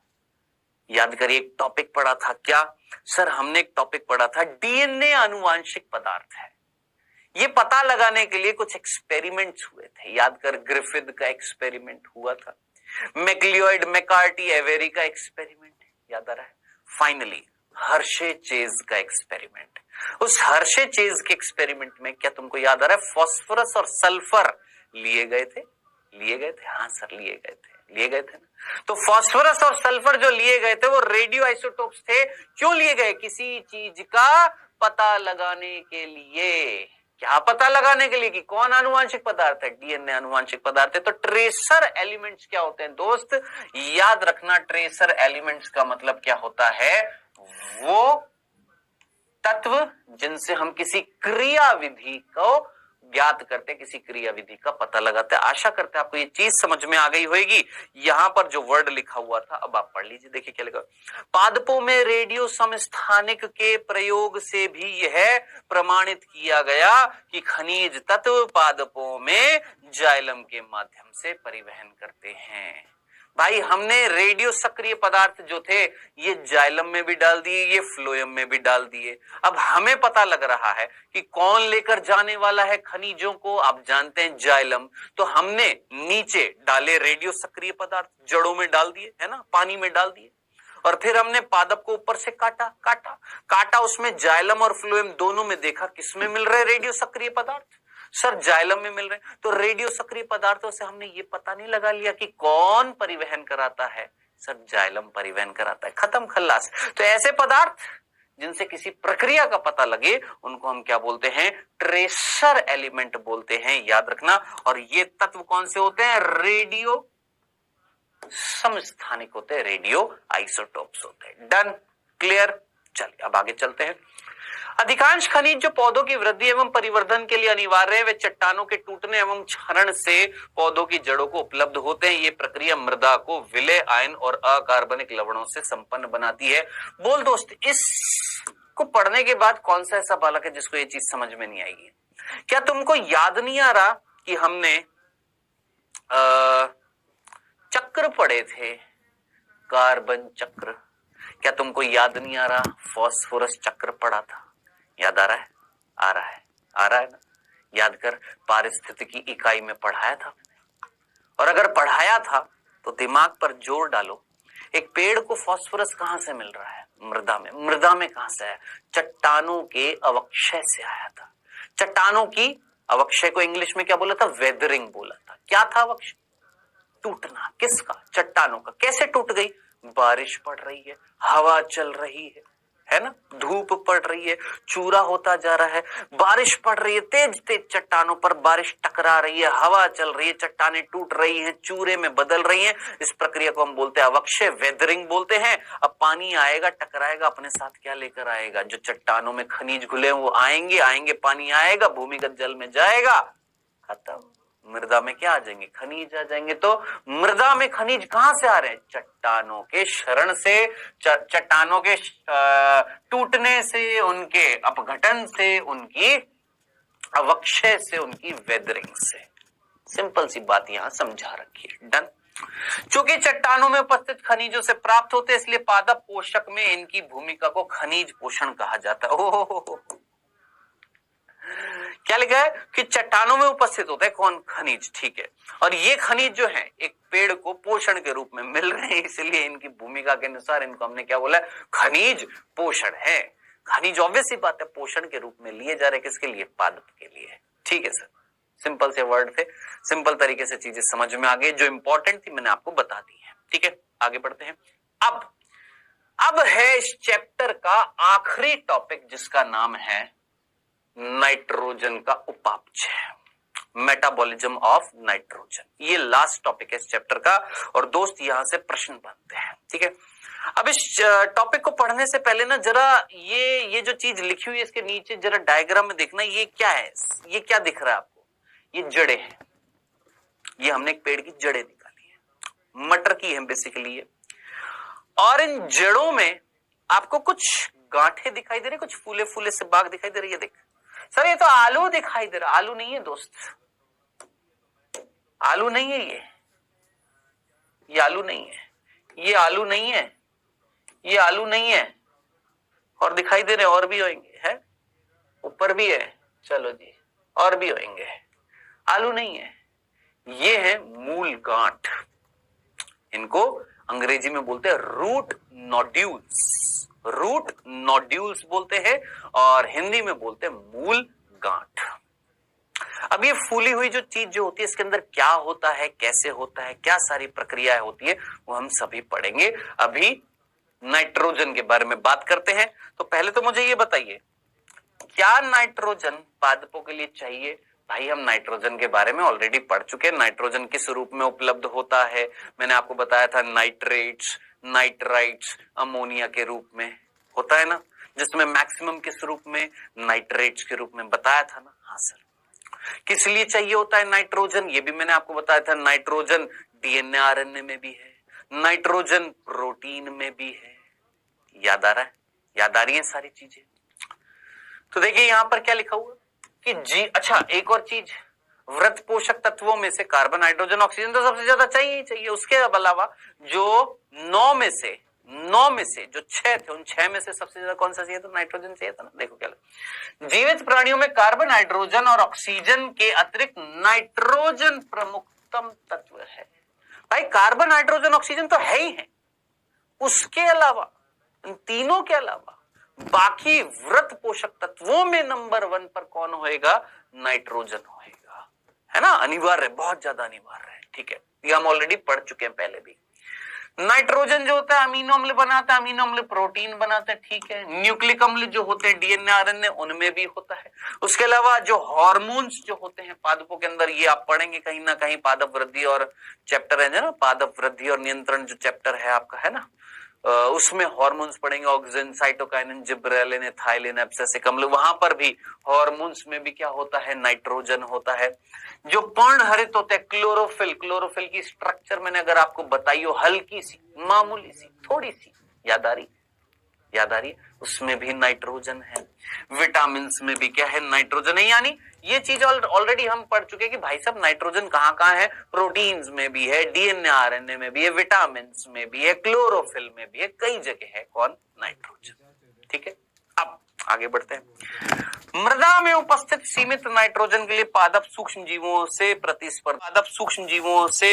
याद करिए, एक टॉपिक पढ़ा था क्या? सर हमने एक टॉपिक पढ़ा था डीएनए आनुवांशिक पदार्थ है। ये पता लगाने के लिए कुछ एक्सपेरिमेंट्स हुए थे। याद कर, ग्रिफिथ का एक्सपेरिमेंट हुआ था, मैक्लियोइड, मैकार्टी, एवेरी का एक्सपेरिमेंट याद आ रहा है, फाइनली हर्शे चेज का एक्सपेरिमेंट। उस हर्शे चेज के एक्सपेरिमेंट में क्या तुमको याद आ रहा है फॉस्फोरस और सल्फर लिए गए थे? लिए गए थे, हाँ सर लिए गए थे ना। तो फॉस्फोरस और सल्फर जो लिए गए थे वो रेडियो आइसोटोप्स थे। क्यों लिए गए? किसी चीज का पता लगाने के लिए। क्या पता लगाने के लिए? कि कौन आनुवांशिक पदार्थ है? डीएनए आनुवांशिक पदार्थ है। तो ट्रेसर एलिमेंट्स क्या होते हैं दोस्त? याद रखना, ट्रेसर एलिमेंट्स का मतलब क्या होता है? वो तत्व जिनसे हम किसी क्रिया विधि को ज्ञात करते, किसी क्रिया विधि का पता लगाते हैं। आशा करते हैं आपको ये चीज समझ में आ गई होगी। यहां पर जो वर्ड लिखा हुआ था अब आप पढ़ लीजिए, देखिए क्या लिखा। पादपों में रेडियो समस्थानिक के प्रयोग से भी यह प्रमाणित किया गया कि खनिज तत्व पादपों में जाइलम के माध्यम से परिवहन करते हैं। भाई हमने रेडियो सक्रिय पदार्थ जो थे ये जाइलम में भी डाल दिए, ये फ्लोएम में भी डाल दिए। अब हमें पता लग रहा है कि कौन लेकर जाने वाला है खनिजों को? आप जानते हैं जाइलम। तो हमने नीचे डाले रेडियो सक्रिय पदार्थ, जड़ों में डाल दिए, है ना, पानी में डाल दिए। और फिर हमने पादप को ऊपर से काटा, उसमें जाइलम और फ्लोएम दोनों में देखा किसमें मिल रहे रेडियो सक्रिय पदार्थ? सर जाइलम में मिल रहे हैं। तो रेडियो सक्रिय पदार्थों से हमने ये पता नहीं लगा लिया कि कौन परिवहन कराता है? सर जाइलम परिवहन कराता है। खत्म खल्लास। तो ऐसे पदार्थ जिनसे किसी प्रक्रिया का पता लगे उनको हम क्या बोलते हैं? ट्रेसर एलिमेंट बोलते हैं, याद रखना। और ये तत्व कौन से होते हैं? रेडियो समस्थानिक होते हैं, रेडियो आइसोटोप्स होते हैं। Done, clear. चलिए अब आगे चलते हैं। अधिकांश खनिज जो पौधों की वृद्धि एवं परिवर्धन के लिए अनिवार्य है वे चट्टानों के टूटने एवं क्षरण से पौधों की जड़ों को उपलब्ध होते हैं। ये प्रक्रिया मृदा को विलेय आयन और अकार्बनिक लवणों से संपन्न बनाती है। बोल दोस्त, इसको पढ़ने के बाद कौन सा ऐसा बालक है जिसको ये चीज समझ में नहीं आएगी? क्या तुमको याद नहीं आ रहा कि हमने चक्र पढ़े थे, कार्बन चक्र? क्या तुमको याद नहीं आ रहा फॉस्फोरस चक्र पढ़ा था? याद आ रहा है? आ रहा है ना? याद कर, पारिस्थितिकी इकाई में पढ़ाया था मैंने। और अगर पढ़ाया था तो दिमाग पर जोर डालो। एक पेड़ को फॉस्फोरस कहां से मिल रहा है? मृदा में। मृदा में कहां से आया? चट्टानों के अवक्षय से आया था। चट्टानों की अवक्षय को इंग्लिश में क्या बोला था? वेदरिंग बोला था। क्या था अवक्षय? टूटना। किसका? चट्टानों का। कैसे टूट गई? बारिश पड़ रही है, हवा चल रही है ना, धूप पड़ रही है, चूरा होता जा रहा है, बारिश पड़ रही है, तेज तेज चट्टानों पर बारिश टकरा रही है, हवा चल रही है, चट्टानें टूट रही हैं, चूरे में बदल रही हैं। इस प्रक्रिया को हम बोलते हैं अवक्षय, वेदरिंग बोलते हैं। अब पानी आएगा, टकराएगा, अपने साथ क्या लेकर आएगा? जो चट्टानों में खनिज घुले वो आएंगे, पानी आएगा, भूमिगत जल में जाएगा, खत्म। मृदा में क्या आ जाएंगे? खनिज आ जाएंगे। तो मृदा में खनिज कहां से आ रहे हैं? चट्टानों के क्षरण से, चट्टानों के टूटने से, उनके अपघटन से, उनकी अवक्षय से, उनकी वेदरिंग से। सिंपल सी बात यहां समझा रखी है। डन। चूंकि चट्टानों में उपस्थित खनिजों से प्राप्त होते हैं इसलिए पादप पोषक में इनकी भूमिका को खनिज पोषण कहा जाता है। ओहो, क्या लिखा है कि चट्टानों में उपस्थित होता है कौन? खनिज। ठीक है। और ये खनिज जो है एक पेड़ को पोषण के रूप में मिल रहे हैं, इसलिए इनकी भूमिका के अनुसार इनको हमने क्या बोला? खनिज पोषण है। खनिज ऑब्वियस सी बात है पोषण के रूप में लिए जा रहे, किसके लिए? पादप के लिए। ठीक है सर, सिंपल से वर्ड थे, सिंपल तरीके से चीजें समझ में आ गई। जो इंपॉर्टेंट थी मैंने आपको बता दी है। ठीक है, आगे बढ़ते हैं। अब है इस चैप्टर का आखिरी टॉपिक जिसका नाम है नाइट्रोजन का उपापचय, मेटाबॉलिज्म ऑफ नाइट्रोजन। ये लास्ट टॉपिक है इस चैप्टर का। और दोस्त यहां से प्रश्न बनते हैं। ठीक है, अब इस टॉपिक को पढ़ने से पहले ना जरा ये जो चीज लिखी हुई है इसके नीचे जरा डायग्राम में देखना, ये क्या है, ये क्या दिख रहा है आपको? ये जड़ें हैं, ये हमने एक पेड़ की जड़ें निकाली है, मटर की है बेसिकली ये। और इन जड़ों में आपको कुछ गांठें दिखाई दे रही, कुछ फूले फूले से बाग दिखाई दे रही है। देख सर, ये तो आलू दिखाई दे रहा। आलू नहीं है दोस्त, आलू नहीं है ये आलू नहीं है, ये आलू नहीं है, ये आलू नहीं है। और दिखाई दे रहे और भी होंगे, है ऊपर भी है, चलो जी और भी होंगे। आलू नहीं है, ये है मूल गांठ। इनको अंग्रेजी में बोलते हैं रूट नोड्यूल्स, रूट नोड्यूल्स बोलते हैं, और हिंदी में बोलते हैं मूल गांठ। अब ये फूली हुई जो चीज जो होती है इसके अंदर क्या होता है, कैसे होता है, क्या सारी प्रक्रियाएं होती है, वो हम सभी पढ़ेंगे। अभी नाइट्रोजन के बारे में बात करते हैं। तो पहले तो मुझे ये बताइए, क्या नाइट्रोजन पादपों के लिए चाहिए? भाई हम नाइट्रोजन के बारे में ऑलरेडी पढ़ चुके हैं। नाइट्रोजन किस रूप में उपलब्ध होता है? मैंने आपको बताया था नाइट्रेट्स, नाइट्राइट्स, अमोनिया के रूप में होता है ना, जिसमें मैक्सिमम किस रूप में? नाइट्रेट्स के रूप में बताया था ना। हाँ सर, किस लिए चाहिए होता है नाइट्रोजन? ये भी मैंने आपको बताया था। नाइट्रोजन डीएनए आरएनए में भी है, नाइट्रोजन प्रोटीन में भी है। याद आ रहा है? याद आ रही है सारी चीजें? तो देखिए यहां पर क्या लिखा हुआ कि जी, अच्छा एक और चीज, व्रत पोषक तत्वों में से कार्बन, हाइड्रोजन, ऑक्सीजन तो सबसे ज्यादा चाहिए ही चाहिए। उसके अलावा जो 9 में से जो 6 थे, उन 6 में से सबसे ज्यादा कौन सा चाहिए? तो नाइट्रोजन चाहिए था ना। देखो क्या लगा, जीवित प्राणियों में कार्बन, हाइड्रोजन और ऑक्सीजन के अतिरिक्त नाइट्रोजन प्रमुखतम तत्व है। भाई कार्बन, हाइड्रोजन, ऑक्सीजन तो है ही है, उसके अलावा, इन तीनों के अलावा बाकी व्रत पोषक तत्वों में नंबर 1 पर कौन होएगा? नाइट्रोजन होएगा, है ना। अनिवार्य, बहुत ज्यादा अनिवार्य है, ठीक है। ये हम ऑलरेडी पढ़ चुके हैं पहले भी। नाइट्रोजन जो होता है अमीनो अम्ल बनाता है, अमीनो अम्ल प्रोटीन बनाता है, ठीक है। न्यूक्लिक अम्ल जो होते हैं डीएनए आरएनए उनमें भी होता है। उसके अलावा जो हार्मोन्स जो होते हैं पादपों के अंदर, ये आप पढ़ेंगे कहीं ना कहीं, पादप वृद्धि और चैप्टर है ना, पादप वृद्धि और नियंत्रण जो चैप्टर है आपका, है ना, उसमें हार्मोन्स पढ़ेंगे, auxin, cytokinin, gibberellin, ethylene, abscisic अम्ल। वहां पर भी हार्मोन्स में भी क्या होता है? नाइट्रोजन होता है। जो पर्णहरित होते हैं, क्लोरोफिल, क्लोरोफिल की स्ट्रक्चर मैंने अगर आपको बताई हो, हल्की सी, मामूली सी, थोड़ी सी, याद आ रही है, उसमें भी नाइट्रोजन है। विटामिन में भी क्या है? नाइट्रोजन है। यानी ये चीज ऑलरेडी हम पढ़ चुके हैं कि भाई साहब नाइट्रोजन कहां कहां है? प्रोटीन्स में भी है, डीएनए आरएनए में भी है, विटामिन में भी है, क्लोरोफिल में भी है, कई जगह है कौन? नाइट्रोजन, ठीक है। अब आगे बढ़ते हैं। मृदा में उपस्थित सीमित नाइट्रोजन के लिए पादप सूक्ष्म जीवों से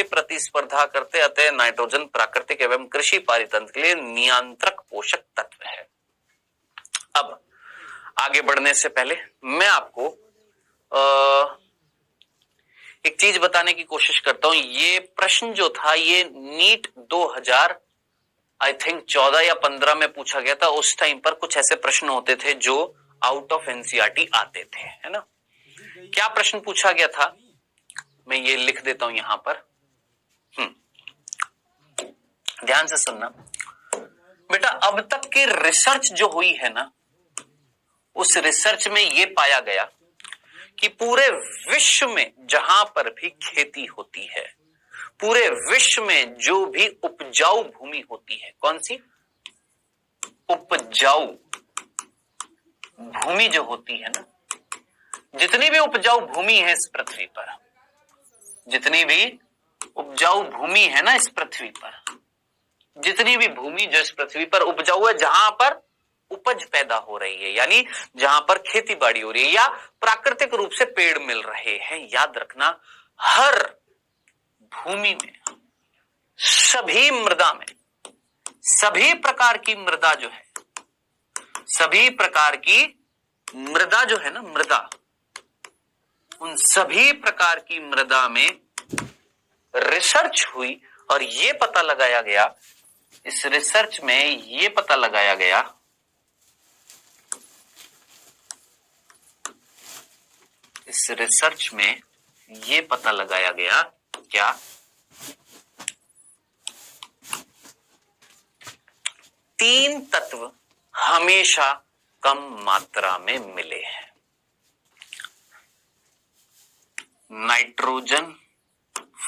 प्रतिस्पर्धा करते, अतः नाइट्रोजन प्राकृतिक एवं कृषि पारितंत्र के लिए नियंत्रक पोषक तत्व है। अब आगे बढ़ने से पहले मैं आपको एक चीज बताने की कोशिश करता हूं। ये प्रश्न जो था ये नीट 2000 आई थिंक 14 या 15 में पूछा गया था। उस टाइम पर कुछ ऐसे प्रश्न होते थे जो आउट ऑफ एनसीईआरटी आते थे, है ना। क्या प्रश्न पूछा गया था, मैं ये लिख देता हूं यहां पर, ध्यान से सुनना बेटा। अब तक की रिसर्च जो हुई है ना, उस रिसर्च में ये पाया गया कि पूरे विश्व में जहां पर भी खेती होती है, पूरे विश्व में जो भी उपजाऊ भूमि होती है, कौन सी? उपजाऊ भूमि जो होती है ना, जितनी भी उपजाऊ भूमि है इस पृथ्वी पर, जितनी भी उपजाऊ भूमि है ना इस पृथ्वी पर, जितनी भी भूमि जो इस पृथ्वी पर उपजाऊ है, जहां पर उपज पैदा हो रही है, यानी जहां पर खेती बाड़ी हो रही है या प्राकृतिक रूप से पेड़ मिल रहे हैं, याद रखना हर भूमि में, सभी मृदा में, सभी प्रकार की मृदा जो है, सभी प्रकार की मृदा जो है ना, मृदा, उन सभी प्रकार की मृदा में रिसर्च हुई और ये पता लगाया गया, इस रिसर्च में ये पता लगाया गया, इस रिसर्च में ये पता लगाया गया क्या? तीन तत्व हमेशा कम मात्रा में मिले हैं। Nitrogen,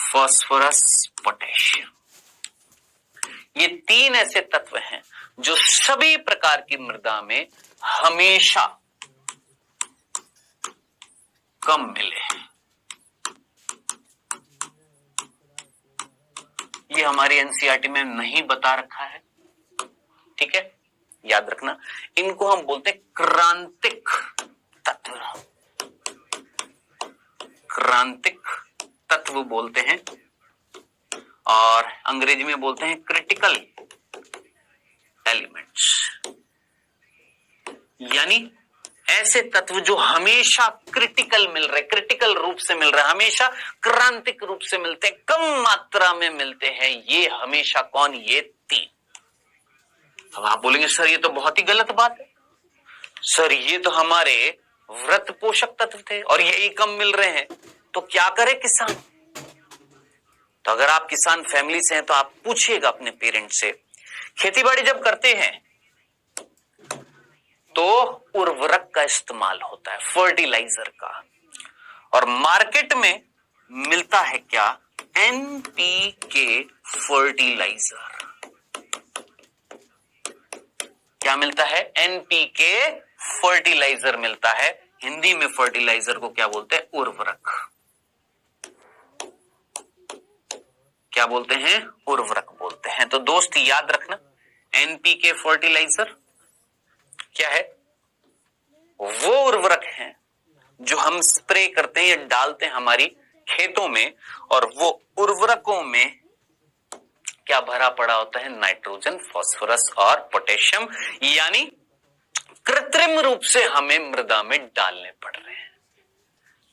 phosphorus, potassium. ये तीन ऐसे तत्व हैं जो सभी प्रकार की मृदा में हमेशा कम मिले हैं। ये हमारी एनसीईआरटी में नहीं बता रखा है, ठीक है, याद रखना। इनको हम बोलते हैं क्रांतिक तत्व, क्रांतिक तत्व बोलते हैं, और अंग्रेजी में बोलते हैं क्रिटिकल एलिमेंट्स। यानी ऐसे तत्व जो हमेशा क्रिटिकल मिल रहे, क्रिटिकल रूप से मिल रहे, हमेशा क्रांतिक रूप से मिलते हैं, कम मात्रा में मिलते हैं, ये हमेशा कौन? ये तीन। अब आप बोलेंगे सर ये तो बहुत ही गलत बात है, सर ये तो हमारे व्रत पोषक तत्व थे और यही कम मिल रहे हैं, तो क्या करे किसान? तो अगर आप किसान फैमिली से हैं तो आप पूछिएगा अपने पेरेंट्स से, खेतीबाड़ी जब करते हैं तो उर्वरक का इस्तेमाल होता है, फर्टिलाइजर का, और मार्केट में मिलता है क्या? NPK fertiliser. क्या मिलता है? एनपीके फर्टिलाइजर मिलता है। हिंदी में फर्टिलाइजर को क्या बोलते हैं? उर्वरक। क्या बोलते हैं? उर्वरक बोलते हैं। तो दोस्त याद रखना, एनपीके फर्टिलाइजर क्या है? वो उर्वरक है जो हम स्प्रे करते हैं या डालते हैं हमारी खेतों में, और वो उर्वरकों में क्या भरा पड़ा होता है? नाइट्रोजन, फास्फोरस और पोटेशियम, यानी कृत्रिम रूप से हमें मृदा में डालने पड़ रहे हैं।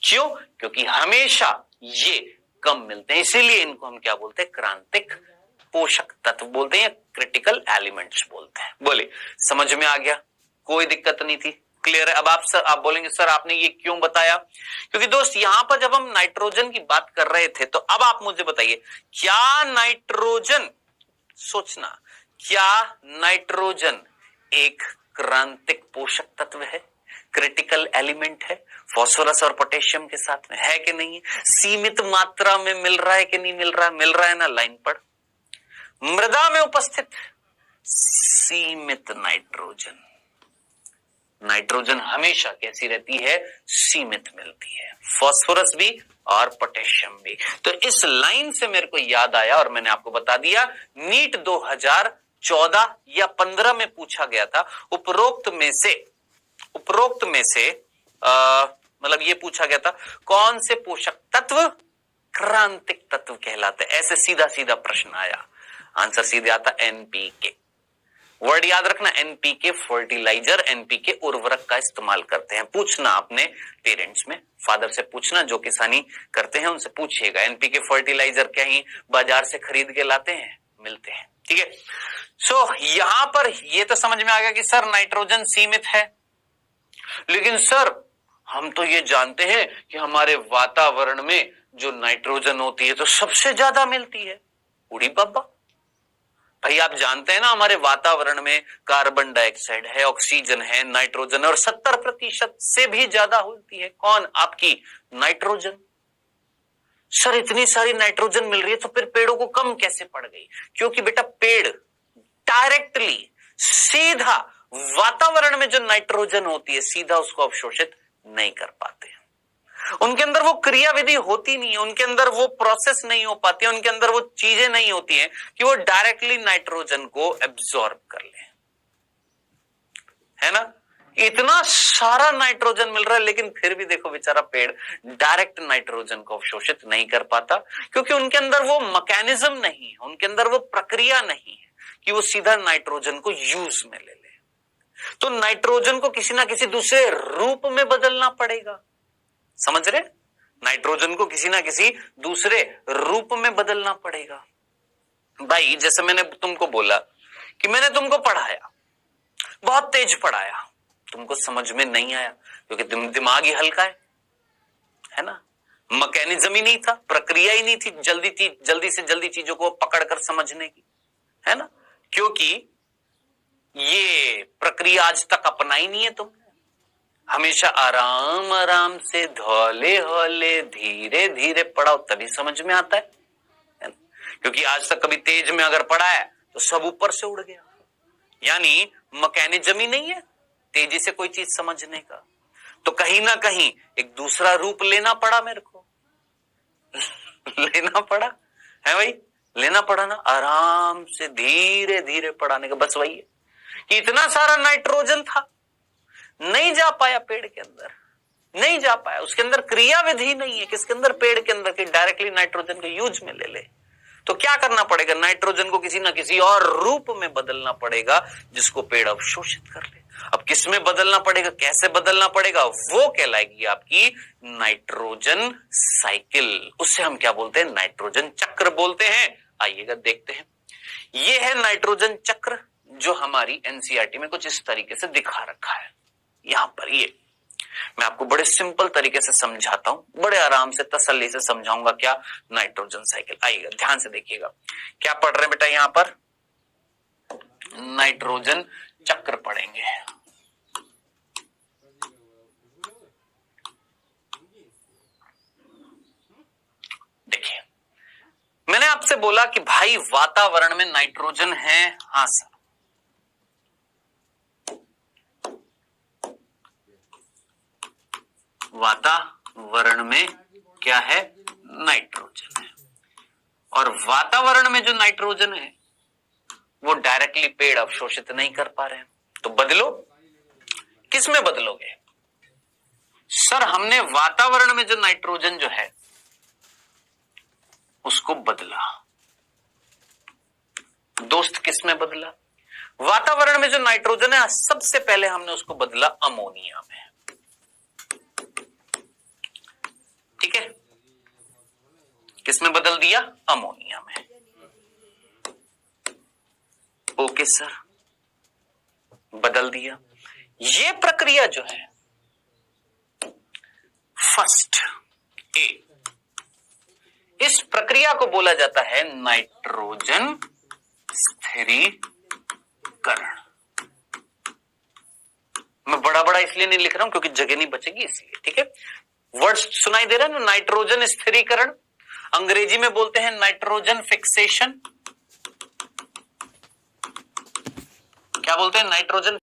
क्यों? क्योंकि हमेशा ये कम मिलते हैं, इसीलिए इनको हम क्या बोलते हैं? क्रांतिक पोषक तत्व बोलते हैं या क्रिटिकल एलिमेंट्स बोलते हैं। बोले समझ में आ गया? कोई दिक्कत नहीं थी? क्लियर है? अब आप बोलेंगे सर आपने ये क्यों बताया? क्योंकि दोस्त यहां पर जब हम नाइट्रोजन की बात कर रहे थे, तो अब आप मुझे बताइए, क्या नाइट्रोजन, सोचना, क्या नाइट्रोजन एक क्रांतिक पोषक तत्व है, क्रिटिकल एलिमेंट है फास्फोरस और पोटेशियम के साथ में? है कि नहीं है? सीमित मात्रा में मिल रहा है कि नहीं मिल रहा है? मिल रहा है ना? लाइन पढ़। मृदा में उपस्थित सीमित नाइट्रोजन, नाइट्रोजन हमेशा कैसी रहती है? सीमित मिलती है, फास्फोरस भी और पोटेशियम भी। तो इस लाइन से मेरे को याद आया और मैंने आपको बता दिया, नीट 2014 या 15 में पूछा गया था, उपरोक्त में से मतलब ये पूछा गया था कौन से पोषक तत्व क्रांतिक तत्व कहलाते हैं। ऐसे सीधा सीधा प्रश्न आया, आंसर सीधे आता एनपीके। वर्ड याद रखना, एनपीके फर्टिलाइजर, एनपीके उर्वरक का इस्तेमाल करते हैं। पूछना अपने पेरेंट्स में, फादर से पूछना जो किसानी करते हैं उनसे पूछिएगा, एनपीके फर्टिलाइजर कहीं बाजार से खरीद के लाते हैं? मिलते हैं, ठीक है। सो यहां पर ये तो समझ में आ गया कि सर नाइट्रोजन सीमित है, लेकिन सर हम तो ये जानते हैं कि हमारे वातावरण में जो नाइट्रोजन होती है तो सबसे ज्यादा मिलती है। उड़ी बाबा, भाई आप जानते हैं ना हमारे वातावरण में कार्बन डाइऑक्साइड है, ऑक्सीजन है, नाइट्रोजन, और 70% से भी ज्यादा होती है कौन? आपकी नाइट्रोजन। सर इतनी सारी नाइट्रोजन मिल रही है तो फिर पेड़ों को कम कैसे पड़ गई? क्योंकि बेटा पेड़ डायरेक्टली सीधा वातावरण में जो नाइट्रोजन होती है सीधा उसको अवशोषित नहीं कर पाते, उनके अंदर वो क्रियाविधि होती नहीं है, उनके अंदर वो प्रोसेस नहीं हो पाती है, उनके अंदर वो चीजें नहीं होती हैं कि वो डायरेक्टली नाइट्रोजन को एब्जॉर्ब कर ले, है ना। इतना सारा नाइट्रोजन मिल रहा है लेकिन फिर भी देखो बेचारा पेड़ डायरेक्ट नाइट्रोजन को अवशोषित नहीं कर पाता, क्योंकि उनके अंदर वो मैकेनिज्म नहीं है, उनके अंदर वो प्रक्रिया नहीं है कि वो सीधा नाइट्रोजन को यूज में ले ले। तो नाइट्रोजन को किसी ना किसी दूसरे रूप में बदलना पड़ेगा, समझ रहे? नाइट्रोजन को किसी ना किसी दूसरे रूप में बदलना पड़ेगा। भाई जैसे मैंने तुमको बोला कि मैंने तुमको पढ़ाया, बहुत तेज पढ़ाया, तुमको समझ में नहीं आया क्योंकि दिमाग ही हल्का है ना, मैकेनिज्म ही नहीं था, प्रक्रिया ही नहीं थी जल्दी से जल्दी चीजों को पकड़कर समझने की, है ना। क्योंकि ये प्रक्रिया आज तक अपनाई नहीं है तुमने। हमेशा आराम आराम से धौले हौले धीरे धीरे पढ़ाओ, तभी समझ में आता है ना? क्योंकि आज तक कभी तेज में अगर पढ़ा है तो सब ऊपर से उड़ गया, यानी मैकेनिज्म ही नहीं है तेजी से कोई चीज समझने का। तो कहीं ना कहीं एक दूसरा रूप लेना पड़ा मेरे को लेना पड़ा है भाई, लेना पड़ा ना, आराम से धीरे धीरे पढ़ाने का। बस वही है कि इतना सारा नाइट्रोजन था, नहीं जा पाया पेड़ के अंदर, नहीं जा पाया, उसके अंदर क्रिया विधि नहीं है किसके अंदर, पेड़ के अंदर, कि डायरेक्टली नाइट्रोजन को यूज में ले ले। तो क्या करना पड़ेगा, नाइट्रोजन को किसी ना किसी और रूप में बदलना पड़ेगा जिसको पेड़ अवशोषित कर ले। अब किस में बदलना पड़ेगा, कैसे बदलना पड़ेगा, वो कहलाएगी आपकी नाइट्रोजन साइकिल। उससे हम क्या बोलते हैं, नाइट्रोजन चक्र बोलते हैं। आइएगा देखते हैं, ये है नाइट्रोजन चक्र जो हमारी एनसीईआरटी में कुछ इस तरीके से दिखा रखा है। यहां पर ये मैं आपको बड़े सिंपल तरीके से समझाता हूं, बड़े आराम से तसल्ली से समझाऊंगा क्या, नाइट्रोजन साइकिल। आइएगा ध्यान से देखिएगा, क्या पढ़ रहे हैं बेटा, यहां पर नाइट्रोजन चक्र पढ़ेंगे। देखिए, मैंने आपसे बोला कि भाई वातावरण में नाइट्रोजन है, हां सर, वातावरण में क्या है, नाइट्रोजन है। और वातावरण में जो नाइट्रोजन है वो डायरेक्टली पेड़ अवशोषित नहीं कर पा रहे हैं, तो बदलो, किस में बदलोगे सर, हमने वातावरण में जो नाइट्रोजन जो है उसको बदला। दोस्त किस में बदला, वातावरण में जो नाइट्रोजन है सबसे पहले हमने उसको बदला अमोनिया में, ठीक है, किसमें बदल दिया, अमोनिया में। ओके सर, बदल दिया। ये प्रक्रिया जो है फर्स्ट ए, इस प्रक्रिया को बोला जाता है नाइट्रोजन स्थिरीकरण। मैं बड़ा बड़ा इसलिए नहीं लिख रहा हूं क्योंकि जगह नहीं बचेगी इसलिए, ठीक है। वर्ड्स सुनाई दे रहा है ना, नाइट्रोजन स्थिरीकरण, अंग्रेजी में बोलते हैं नाइट्रोजन फिक्सेशन। क्या बोलते हैं, नाइट्रोजन